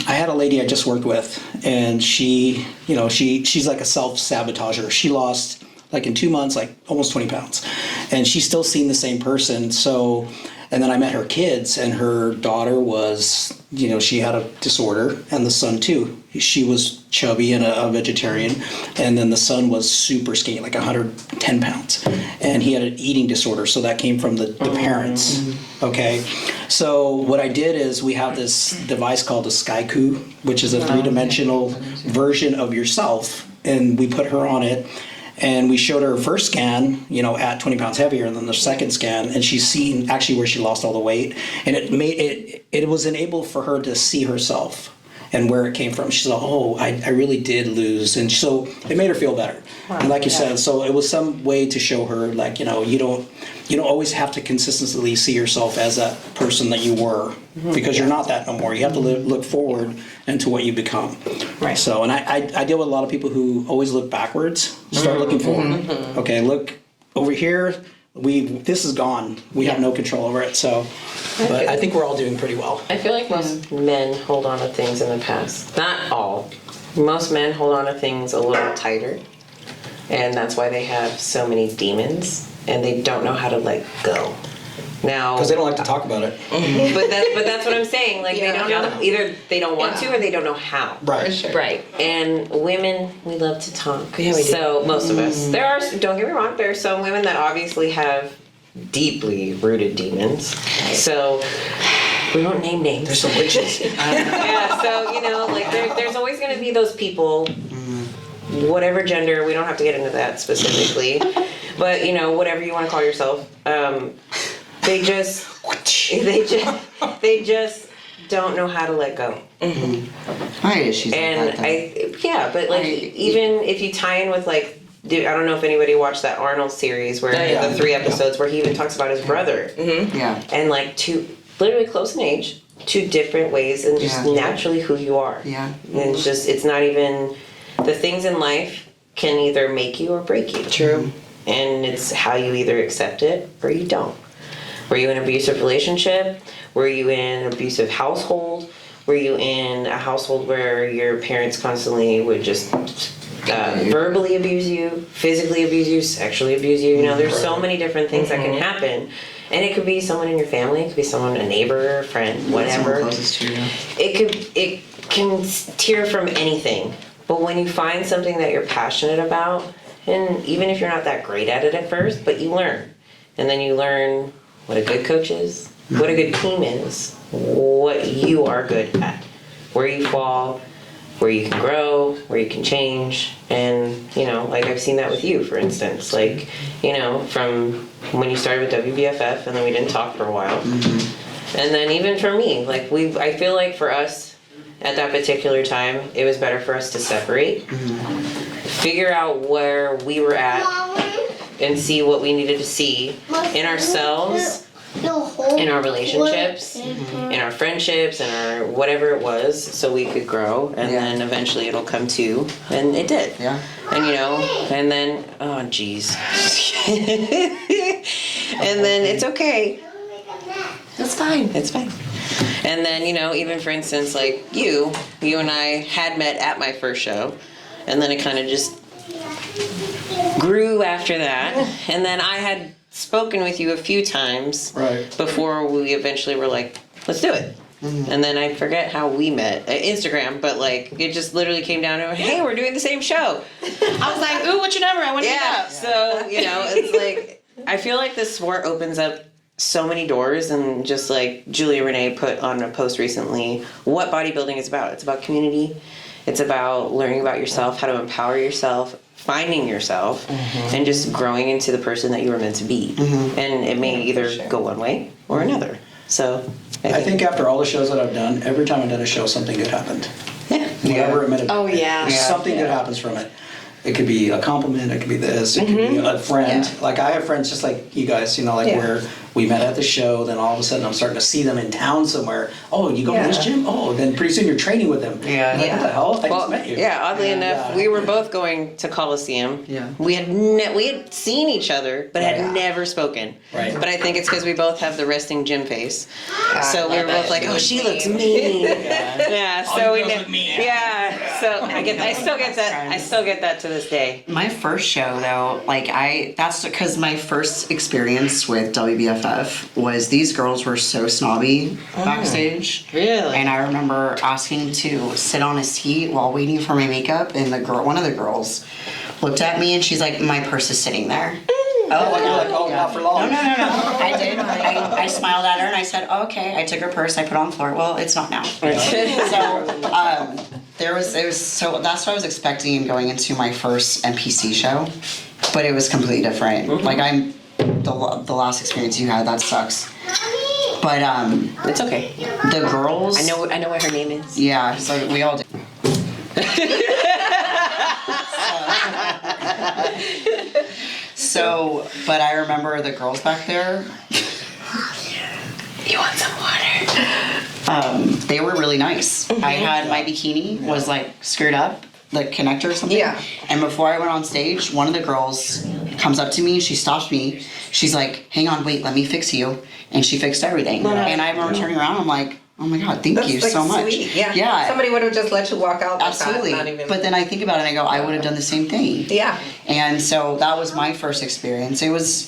I had a lady I just worked with, and she's like a self-sabotager. She lost, like in 2 months, like almost 20 pounds, and she's still seeing the same person. So, and then I met her kids, and her daughter was, she had a disorder, and the son too. She was chubby and a vegetarian, and then the son was super skinny, like 110 pounds, and he had an eating disorder. So that came from the parents. Okay, so what I did is we have this device called a SkyCoo, which is a three-dimensional version of yourself, and we put her on it. And we showed her first scan, at 20 pounds heavier, and then the second scan, and she's seen actually where she lost all the weight, and it was enabled for her to see herself and where it came from. She's like, oh, I really did lose, and so it made her feel better. And like you said, so it was some way to show her, like, you don't always have to consistently see yourself as that person that you were, because you're not that no more. You have to look forward into what you become. Right. So, and I deal with a lot of people who always look backwards. Start looking forward. Okay, look over here. This is gone. We have no control over it. So, but I think we're all doing pretty well. I feel like most men hold on to things in the past. Not all. Most men hold on to things a little tighter. And that's why they have so many demons, and they don't know how to let go. Now, Because they don't like to talk about it. but that's what I'm saying. Like they don't know, either they don't want to or they don't know how. Right. Right. And women, we love to talk. Yeah, we do. So most of us. There are, don't get me wrong, there are some women that obviously have deeply rooted demons. So we won't name names. There's some witches. Yeah, so like there's always going to be those people, whatever gender. We don't have to get into that specifically, but whatever you want to call yourself. They just don't know how to let go. I had issues And like that. but like even if you tie in with like, I don't know if anybody watched that Arnold series where the 3 episodes where he even talks about his brother. Yeah. And like literally close in age, 2 different ways, and just Yeah. naturally who you are. Yeah. And it's not even, the things in life can either make you or break you. True. And it's how you either accept it or you don't. Were you in an abusive relationship? Were you in an abusive household? Were you in a household where your parents constantly would just verbally abuse you, physically abuse you, sexually abuse you? There's so many different things that can happen. And it could be someone in your family, it could be someone, a neighbor, a friend, whatever. Someone closest to you. It can steer from anything. But when you find something that you're passionate about, and even if you're not that great at it at first, but you learn. And then you learn what a good coach is, what a good team is, what you are good at, where you fall, where you can grow, where you can change. And, like I've seen that with you, for instance. Like, from when you started with WBFF and then we didn't talk for a while. And then even for me, like I feel like for us at that particular time, it was better for us to separate, figure out where we were at, and see what we needed to see in ourselves, in our relationships, in our friendships, in our whatever it was, so we could grow, and then eventually it'll come to, and it did. Yeah. And and then, oh geez. And then it's okay. It's fine. It's fine. And then, even for instance, like you and I had met at my first show, and then it kind of just grew after that. And then I had spoken with you a few times Right. before we eventually were like, let's do it. And then I forget how we met. Instagram, but like it just literally came down to, hey, we're doing the same show. I was like, ooh, what's your number? I want to meet Yeah. up. So, you know, it's like, I feel like this sport opens up so many doors, and just like Julia Renee put on a post recently, what bodybuilding is about. It's about community. It's about learning about yourself, how to empower yourself, finding yourself, and just growing into the person that you were meant to be. And it may either go one way or another. So I think after all the shows that I've done, every time I've done a show, something good happened. yeah. Whatever it meant to be. Oh, yeah. Something good happens from it. It could be a compliment, it could be this, it could be a friend. Yeah. Like I have friends just like you guys, you know, like where we met at the show, then all of a sudden I'm starting to see them in town somewhere. Oh, you go to this gym? Oh, then pretty soon you're training with them. Yeah. Like, what the hell? I Well, just met you. yeah, oddly And, enough, we were both going to Coliseum. Yeah. We had we had seen each other, but had Right. never spoken. Right. But I think it's because we both have the resting gym face. So we were love both it. like, "Oh, she looks mean." Yeah. All So you we girls did. look mean. Yeah. So I still get that. I still get that to this day. My first show though, like that's because my first experience with WBFF was these girls were so snobby backstage. Really? And I remember asking to sit on a seat while waiting for my makeup, and one of the girls looked at me and she's like, "My purse is sitting there." Oh, you're like, oh, not for long. No. I did. I smiled at her and I said, oh, "Okay." I took her purse. I put it on the floor. Well, it's not now. So that's what I was expecting going into my first NPC show, but it was completely different. Like the last experience you had, that sucks. But It's okay. the girls, I know what her name is. yeah, so we all do. So, but I remember the girls back there. You want some water? They were really nice. I had my bikini was like screwed up, like connector or something. Yeah. And before I went on stage, one of the girls comes up to me. She stops me. She's like, "Hang on, wait, let me fix you." And she fixed everything. And I remember turning around. I'm like, "Oh my god, thank you like so much." sweet. Yeah. Yeah. Somebody would have just let you walk out. Absolutely. Like that, not even. But then I think about it and I go, I would have done the same thing. Yeah. And so that was my first experience. It was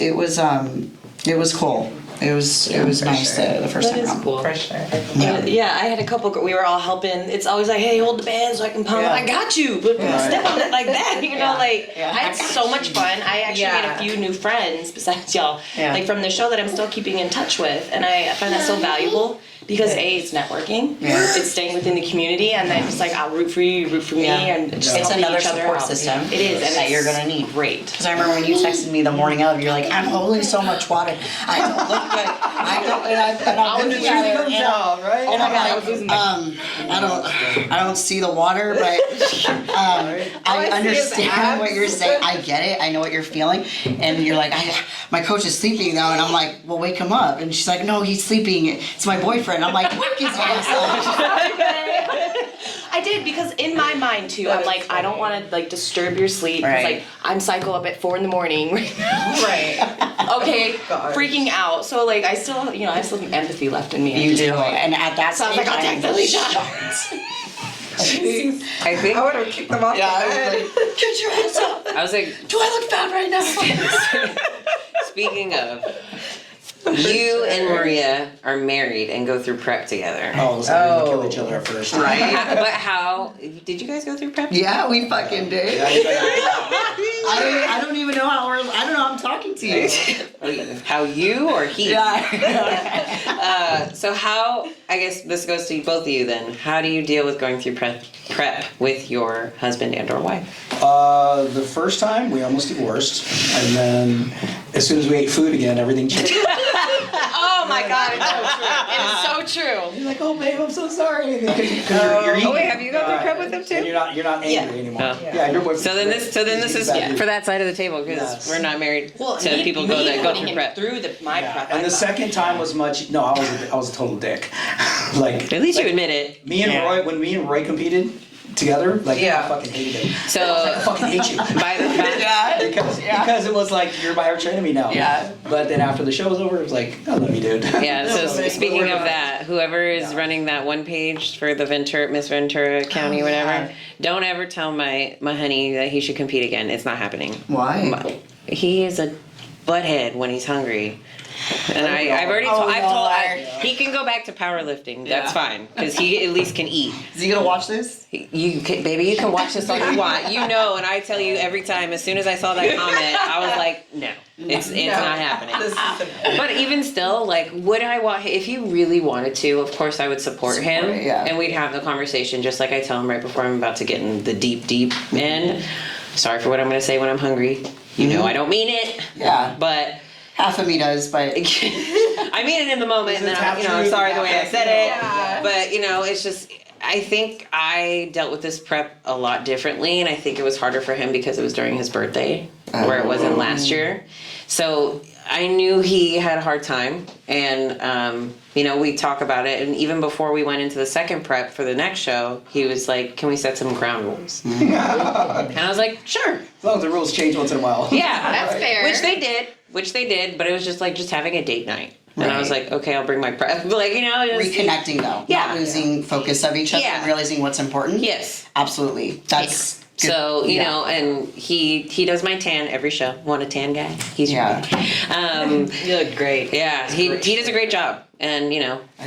cool. It was nice the first time around. cool. For sure. Yeah, I had a couple. We were all helping. It's always like, hey, hold the band so I can pump. Yeah. I got you, but step on it like that. You know, like Yeah. I had so much fun. I actually made a few new friends besides y'all, Yeah. like from the show that I'm still keeping in touch with, and I find that so valuable because it's networking, it's staying within the community, and then it's like I'll root for you, you root for me, Yeah. and just It's helping another each other support out. system. It is, and that it's you're gonna need. great. Because I remember when you texted me the morning of, you're like, "I'm holding so much water. I don't look good. I don't." And I'm looking at her, and I'm right? and I'm like, I don't see the water, but I I see his understand what abs. you're saying. I get it. I know what you're feeling. And you're like, my coach is sleeping though, and I'm like, well, wake him up. And she's like, no, he's sleeping. It's my boyfriend. I'm like, wake his ass up. I did because in my mind too, I'm like, I don't want to like disturb your sleep. 'Cause, Right. like I'm psycho up at 4 a.m. right now. Right. Okay, Gosh. freaking out. So like I still, I have some empathy left in me. You do. And at that So I was stage, like, I'll I am text Alicia. shocked. I think I would have kicked them off Yeah, I the was bed. like, get your hands up. I was like, Do I look bad right now? speaking of, you and Maria are married and go through prep together. Oh, so we're gonna kill each other at first. Right? But how did you guys go through prep? Yeah, we fucking did. I don't even know how I don't know how I'm talking to you. How you or he? Yeah. So how? I guess this goes to both of you then. How do you deal with going through prep with your husband and or wife? The first time we almost divorced, and then as soon as we ate food again, everything changed. Oh my god, it's so true. It is so true. You're like, oh babe, I'm so sorry. Because you're eating. Oh wait, have you gone through prep with him And too? you're not angry anymore. Oh. Yeah, your boyfriend. So then this is for that side of the table because Yes. we're not married Well, to people go that go putting through him prep. through my prep. And the second time was much. No, I was a total dick. Like At least you like, admit it. Me and Roy, when me and Roy competed together, like Yeah. I fucking hated him. I So fucking hate you. Because it was like you're my arch enemy now. Yeah. But then after the show was over, it was like, I love you, dude. yeah. So speaking of that, whoever is running that one page for the Miss Ventura County, whatever, don't ever tell my honey that he should compete again. It's not happening. Why? He is a butthead when he's hungry. And I've already told, he can go back to powerlifting. That's fine because he at least can eat. Is he gonna watch this? You can, baby, you can watch this all you want. You know, and I tell you every time. As soon as I saw that comment, I was like, no, it's not happening. But even still, like, would I want? If he really wanted to, of course, I would support him, and we'd have the conversation just like I tell him right before I'm about to get in the deep end. Sorry for what I'm going to say when I'm hungry. You know, I don't mean it. Yeah. But. Half of me does, but I mean it in the moment, and then I'm sorry the way I said it. But it's just, I think I dealt with this prep a lot differently, and I think it was harder for him because it was during his birthday, where it wasn't last year. So I knew he had a hard time, and we talk about it, and even before we went into the second prep for the next show, he was like, "Can we set some ground rules?" And I was like, "Sure." As long as the rules change once in a while. Yeah, That's fair. Which they did, but it was just like having a date night. And I was like, okay, I'll bring my prep. Just, reconnecting though, not losing focus of each other and realizing what's important. Yes. Absolutely. That's good. So, and he does my tan every show. Want a tan guy? He's You look great. Yeah, he does a great job. And,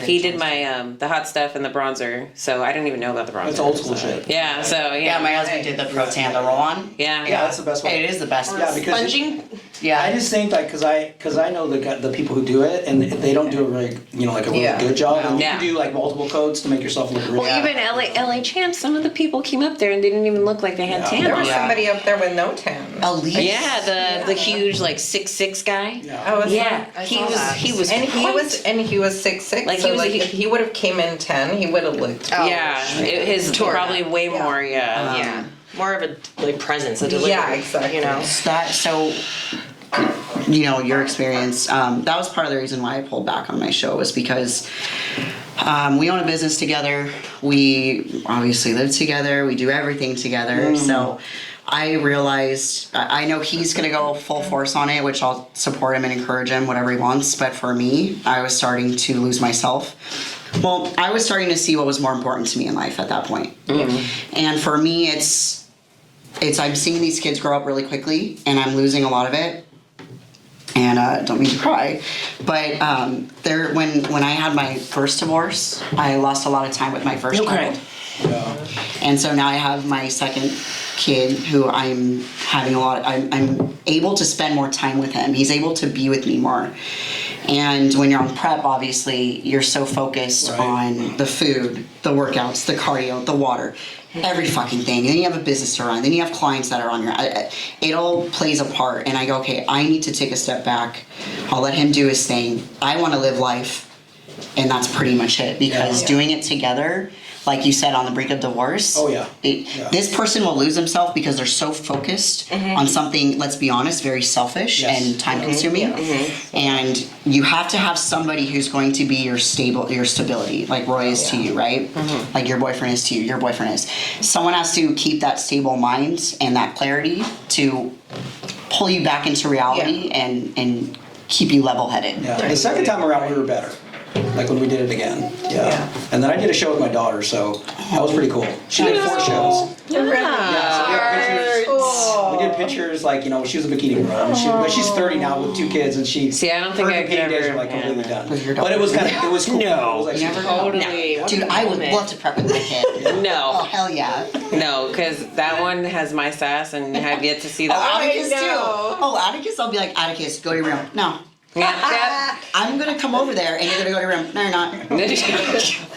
he did my, the hot stuff and the bronzer. So I didn't even know about the bronzer. It's old school shit. Yeah, so, Yeah, my husband did the Pro Tan, the roll-on. Yeah. Yeah, that's the best one. Hey, it is the best. Yeah, because Sponging. Yeah. I just think that because I know the people who do it and they don't do a really like a really good job. And you Yeah. can do like multiple coats to make yourself look really. Well, even LA Champs, some of the people came up there and they didn't even look like they had tan There on. was somebody up there with no tan. Elite. Yeah, the huge 6'6" guy. Oh, Yeah, he was and he quite- was 6'6". Like, So he was a- if he would have came in 10, he would have looked. Yeah, his probably way more. Yeah. More of a presence, a delivery. Yeah, exactly. Your experience, that was part of the reason why I pulled back on my show was because we own a business together. We obviously live together. We do everything together. So I realized, I know he's going to go full force on it, which I'll support him and encourage him, whatever he wants. But for me, I was starting to lose myself. Well, I was starting to see what was more important to me in life at that point. And for me, it's I'm seeing these kids grow up really quickly, and I'm losing a lot of it. And don't mean to cry, but when I had my first divorce, I lost a lot of time with my first child. And so now I have my second kid, who I'm able to spend more time with him. He's able to be with me more. And when you're on prep, obviously, you're so focused on the food, the workouts, the cardio, the water, every fucking thing. And then you have a business to run. Then you have clients that are on your... It all plays a part. And I go, okay, I need to take a step back. I'll let him do his thing. I want to live life. And that's pretty much it. Because doing it together... Like you said, on the brink of divorce. Oh, yeah. This person will lose himself because they're so focused on something, let's be honest, very selfish and time consuming. And you have to have somebody who's going to be your stability, like Roy is to you, right? Like your boyfriend is to you, your boyfriend is. Someone has to keep that stable mind and that clarity to pull you back into reality and keep you level-headed. Yeah. The second time around, we were better. Like when we did it again. Yeah. And then I did a show with my daughter, so that was pretty cool. She did 4 shows. Yeah, so we have pictures. We did pictures like, she was a bikini girl. But she's 30 now with 2 kids, and she. See, I don't think her I could bikini days ever- were like completely done. With your But it was it was cool. No. It was like Never super cool. Totally. Dude, I would love to prep with my kid. Oh, No, hell yeah. no, because that one has my sass, and I've yet to see that. Atticus too. Oh, Atticus, I'll be like, Atticus, go to your room. No. Yeah. I'm gonna come over there and you're gonna go to your room. No, you're not.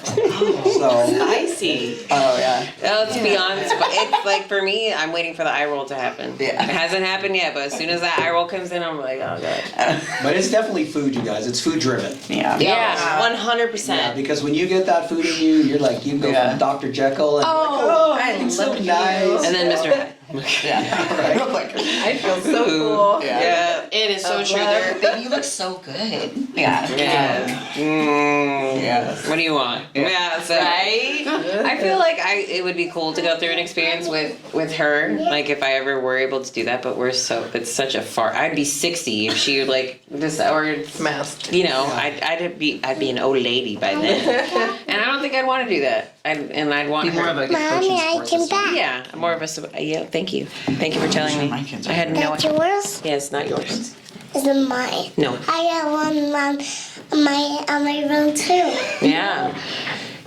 So, Spicy. Oh, yeah. Let's be honest, but it's like for me, I'm waiting for the eye roll to happen. Yeah. It hasn't happened yet, but as soon as that eye roll comes in, I'm like, oh god. but it's definitely food, you guys. It's food driven. Yeah. Yeah. 100%. Yeah, because when you get that food in you, you're like, you go from Dr. Jekyll and I it's so love nice. you. And then Mr. Hyde. Yeah. Real quick. I feel so cool. Yeah. It is so true. Baby, you look so good. Yeah. Yeah. Yeah. What do you want? Yeah. So Right? I feel like it would be cool to go through an experience with her. Like if I ever were able to do that, but it's such a far. I'd be 60 if she like this or Masked. I'd be an old lady by then, and I don't think I'd want to do that. I'd want Be more her. of a good coach Mommy, in I sports came as well. back. Yeah, more of a. Yeah, thank you for telling me. My kids I had no That's idea. yours? Yeah, it's not yours. Is it mine? No. I got one on my room too. Yeah.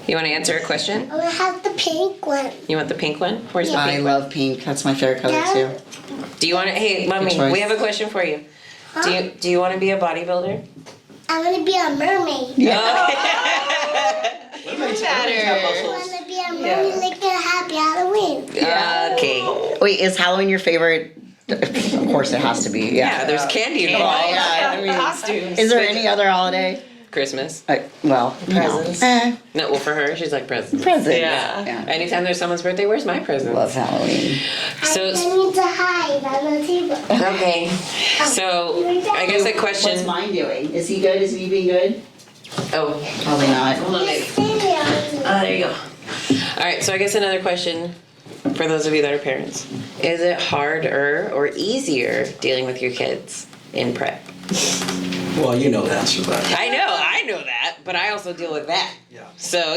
You want to answer a question? I have the pink one. You want the pink one? Where's the I pink one? love pink. That's my favorite color Yeah. too. Do you want to? Hey, mommy, choice. we have a question for you. Do you want to be a bodybuilder? I want to be a mermaid. I want to be a mermaid like a happy Halloween. Okay. Wait, is Halloween your favorite? Of course, it has to be. Yeah, Yeah. there's candy involved. Yeah, I mean, Costumes. is there any other holiday? Christmas. Well, Presents. No, well, for her, she's like presents. Presents. Yeah. Yeah. Anytime there's someone's birthday, where's my present? Love Halloween. So- I need to hide on the table. Okay. So, I guess a What's question. mine doing? Is he good? Is he being good? Oh, Probably not. hold on, baby. There you go. All right, so I guess another question for those of you that are parents. Is it harder or easier dealing with your kids in prep? Well, you know the answer to that. I know that, but I also deal with that. Yeah. So,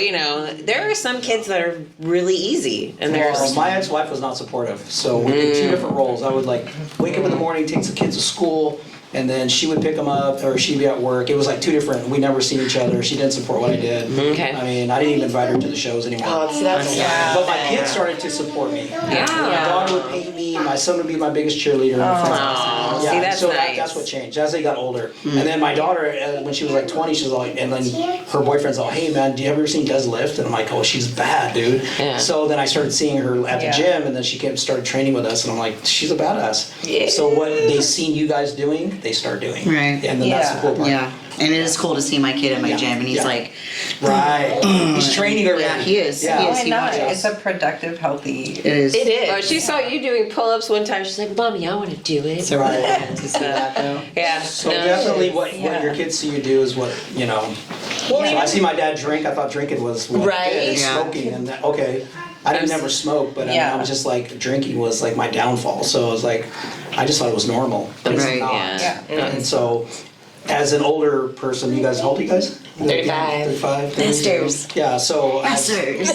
there are some kids that are really easy, and there's Well, my ex-wife was not supportive, so we did two different roles. I would like wake up in the morning, take the kids to school, and then she would pick them up, or she'd be at work. It was like two different. We never seen each other. She didn't support what I did. Okay. I mean, I didn't even invite her to the shows anymore. But my kids started to support me. Yeah. My daughter would paint me. My son would be my biggest cheerleader. Aw, see, that's so nice. that's what changed as they got older. And then my daughter, when she was like 20, she was like, and then her boyfriend's all, "Hey man, do you ever seen Des lift?" And I'm like, "Oh, she's bad, dude." Yeah. So then I started seeing her at the gym, and then she started training with us, and I'm like, "She's a badass." Yeah. So what they seen you guys doing, they start doing. Right. And then that's the cool part. Yeah. And it is cool to see my kid at my Yeah. gym, and he's Yeah. like, Right. He's training already. yeah, he is. Yeah. He is. Why He not? watches. It's a productive, healthy. It is. It is. Oh, she saw you doing pull-ups one time. She's like, "Mommy, I want to do it." So right. To see that though. Yeah. So no. definitely what Yeah. your kids see you do is what, So I see my dad drink, I thought drinking was what Right. and Yeah. smoking, and that, okay. I didn't never smoke, but I, mean, Yeah. I was just like, drinking was like my downfall. So it was like, I just thought it was normal. But it's Right. not. Yeah. And so, as an older person, you guys, how old are you guys? 35. 35. Masters. Yeah, so.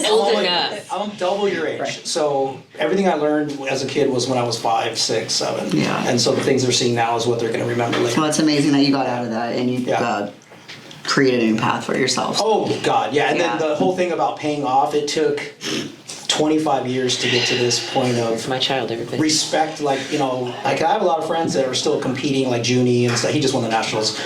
Old enough. I'm double your age. So everything I learned as a kid was when I was 5, 6, 7. Yeah. And so the things they're seeing now is what they're going to remember later. Well, it's amazing that you got out of that and you Yeah. created a new path for yourself. Oh God, yeah. And Yeah. then the whole thing about paying off, it took 25 years to get to this point of My child, everybody. respect. Like I have a lot of friends that are still competing, like Junie and stuff. He just won the nationals.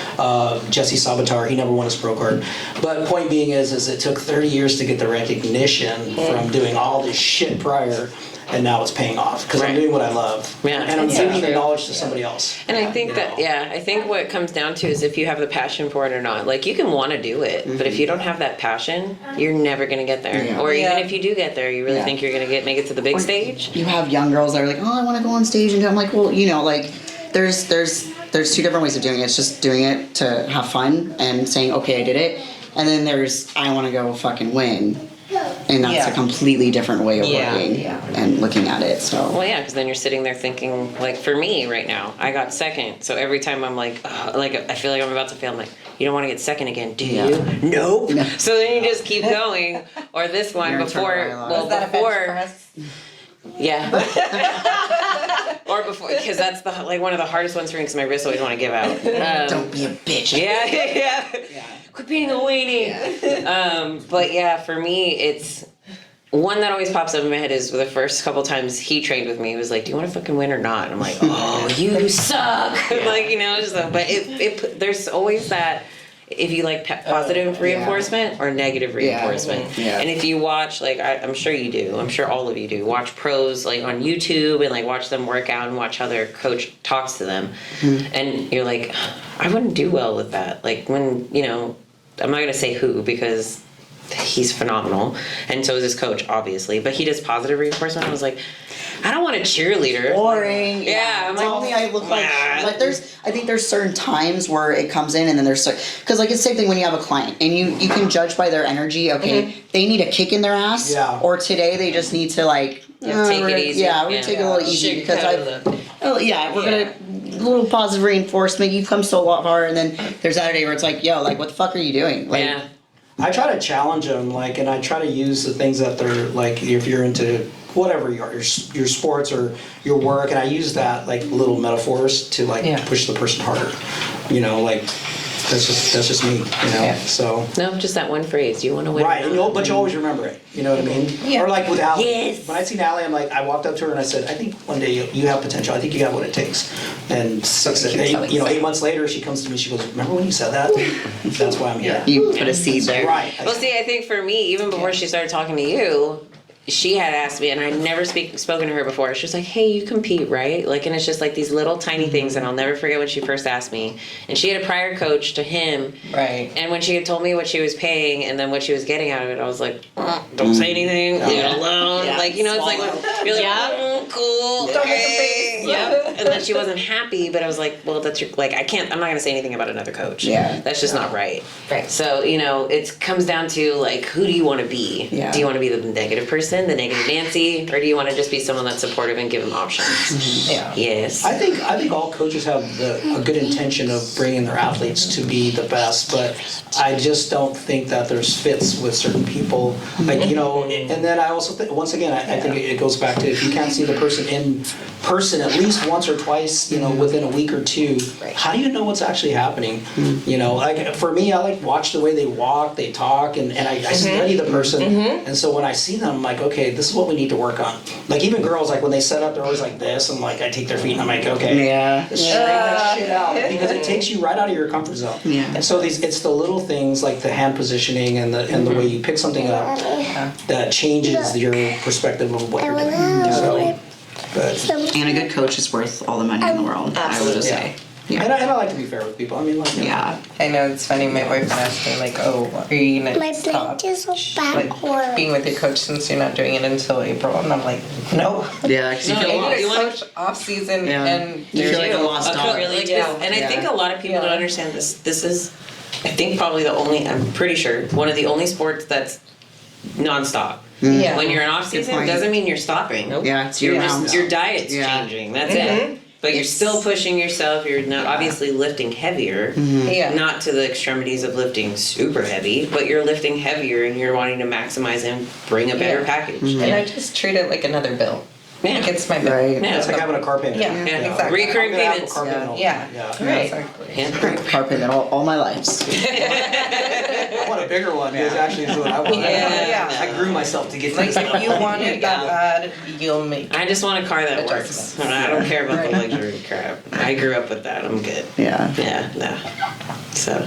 Jesse Sabatar, he never won his pro card. But point being is it took 30 years to get the recognition from doing all this shit prior. And now it's paying off because Right. I'm doing what I love. Yeah. And I'm That's giving the true. knowledge to somebody else. And I think that, I think what it comes down to is if you have the passion for it or not. Like, you can want to do it, but if you don't have that passion, you're never going to get there. Yeah. Or even Yeah. if you do get there, you really Yeah. think you're going to make it to the big stage? You have young girls that are like, oh, I want to go on stage and do. I'm like, well, like, there's two different ways of doing it. It's just doing it to have fun and saying, okay, I did it. And then there's, I want to go fucking win. And that's Yeah. a completely different way of Yeah, working yeah. and looking at it. So Well, yeah, because then you're sitting there thinking, like, for me right now, I got second. So every time I'm like, ugh, like, I feel like I'm about to fail, I'm like, you don't want to get second again, do Yeah. you? Nope. No. So then you just keep going. Or this one Your before, turn, Ryla. well, Is that a bench before, press? yeah. Or before, because that's like one of the hardest ones for me because my wrists always want to give out. don't be a bitch. Yeah. Quit being a weenie. But yeah, for me, it's one that always pops up in my head is the first couple times he trained with me. He was like, "Do you want to fucking win or not?" And I'm like, "Oh, you suck!" Like, just but there's always that. If you like positive reinforcement or negative reinforcement, Yeah. and if you watch, like I'm sure you do, I'm sure all of you do, watch pros like on YouTube and like watch them work out and watch how their coach talks to them, and you're like, I wouldn't do well with that. Like when I'm not gonna say who because he's phenomenal, and so is his coach, obviously. But he does positive reinforcement. I was like, I don't want a cheerleader. Boring. Yeah, I'm tell like, me I look like. "Nah." Like I think there's certain times where it comes in, and then there's because like it's the same thing when you have a client, and you can judge by their energy. Okay, they need a kick in their ass, Yeah. or today they just need to like take it we're- easy. Yeah, we're Yeah. gonna take it a little easy because we're Yeah. gonna a little positive reinforcement. You've come so far, and then there's that day where it's like, yo, like what the fuck are you doing? Like, Yeah. I try to challenge them, and I try to use the things that they're like. If you're into whatever your sports or your work, and I use that like little metaphors to like Yeah. push the person harder. You know, like that's just me. You know, Yeah. so. No, just that one phrase. You want to win. Right, and but you always remember it. You know what I mean? Yeah. Or like with Allie. Yes. When I seen Allie, I walked up to her and I said, I think one day you have potential. I think you got what it takes. And eight months later, she comes to me. She goes, "Remember when you said that? That's why I'm here." You put a seed there. Right. Well, see, I think for me, even before she started talking to you, she had asked me, and I'd never spoken to her before. She was like, "Hey, you compete, right?" Like, and it's just like these little tiny things, and I'll never forget when she first asked me. And she had a prior coach to him, Right. and when she had told me what she was paying and then what she was getting out of it, I was like, "Don't say anything, leave it alone." Yeah. Like, you know, it's like you're like, cool, Don't make a okay. face. Yep. And then she wasn't happy, but I was like, well, that's your, like, I'm not gonna say anything about another coach. Yeah. That's just not right. Right. So, you know, it comes down to like, who do you want to be? Yeah. Do you want to be the negative person, the negative Nancy, or do you want to just be someone that's supportive and give them options? Yeah. Yes. I think all coaches have a good intention of bringing their athletes to be the best, but I just don't think that there's fits with certain people. Like, you know, and then I also think, once again, I think it goes back to if you can't see the person in person at least once or twice, you know, within a week or two, how do you know what's actually happening? You know, like for me, I like watch the way they walk, they talk, and I study the person. And so when I see them, I'm like, okay, this is what we need to work on. Like even girls, like when they set up, they're always like this, and like I take their feet and I'm like, okay, Yeah. straighten that shit out, because it takes you right out of your comfort zone. Yeah. And so it's the little things like the hand positioning and the way you pick something up that changes your perspective of what you're doing. So, but And a good coach is worth all the money in the world. I would just say. Yeah. and I like to be fair with people. I mean, like, you know, Yeah. I know it's funny. My boyfriend asked me like, "Oh, are you gonna My stop plate is so like backward. being with your coach since you're not doing it until April?" And I'm like, "No, Yeah, because you No, feel you I'm lost. gonna You wanna- coach off season Yeah. and You feel like a lost I dog. really do. Yeah. And I think a lot of people Yeah. don't understand this. This is, I think, probably I'm pretty sure, one of the only sports that's nonstop. Yeah. When you're in off season, point. doesn't mean you're stopping. Yeah, it's You're year just, round. your diet's Yeah. changing. That's it. But you're still pushing yourself. You're not obviously lifting heavier, Yeah. not to the extremities of lifting super heavy, but you're lifting heavier and you're wanting to maximize and bring a better Yeah. package. And I just treat it like another bill. Yeah. Like it's my bill. Right. Yeah. it's like having a car payment. Yeah, Yeah. exactly. Recurring I'm gonna have a payments. car payment all the Yeah. time. Right. Exactly. Yeah. Carpet in all my lives. I want a bigger one. Is actually what I want. Yeah. I grew myself to get Like things. if you want it that bad, you'll make. I just want a car that works. Adjustments. And I don't care about the luxury crap. I grew up with that. I'm good. Yeah. Yeah, no. So,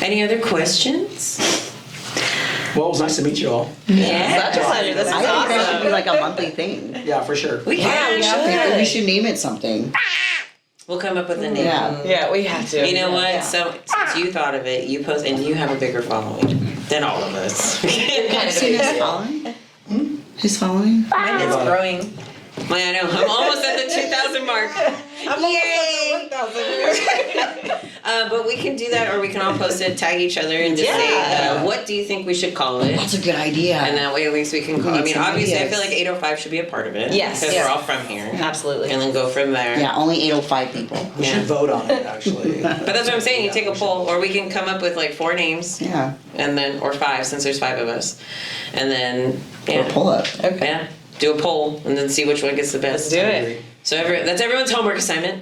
any other questions? Well, it was nice to meet you all. Yeah. Such a pleasure. This is I think that should awesome. be like a monthly thing. Yeah, for sure. We can. Maybe we should name it something. We'll come up with a name. Yeah. Yeah, we have to. You know what? So since you thought of it, you post, and you have a bigger following than all of us. Seen his following? His following? Mine is growing. I know. I'm almost at the 2,000 mark. Yay! But we can do that, or we can all post it, tag each other, and just say, what do you think we should call it? That's a good idea. And that way, at least we can call. I need mean, some obviously, I ideas. feel like 805 should be a part of it. Yes. Because Yeah. we're all from here. Absolutely. And then go from there. Yeah, only 805 people. We Yeah. should vote on it, actually. But that's what I'm saying. You take a poll, or we can come up with like 4 names, Yeah. and then or 5 since there's 5 of us, and then Or pull up. yeah, do a poll and then see which one gets the best. Do it. So that's everyone's homework assignment.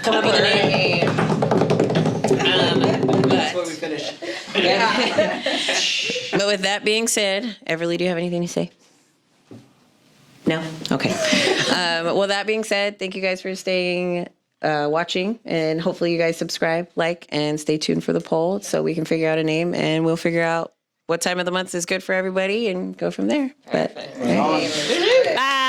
Come up with a name. That's what we finished. But with that being said, Everly, do you have anything to say? No? Okay. Well, that being said, thank you guys for staying, watching, and hopefully you guys subscribe, like, and stay tuned for the poll so we can figure out a name, and we'll figure out what time of the month is good for everybody and go from there. But, Right on. bye.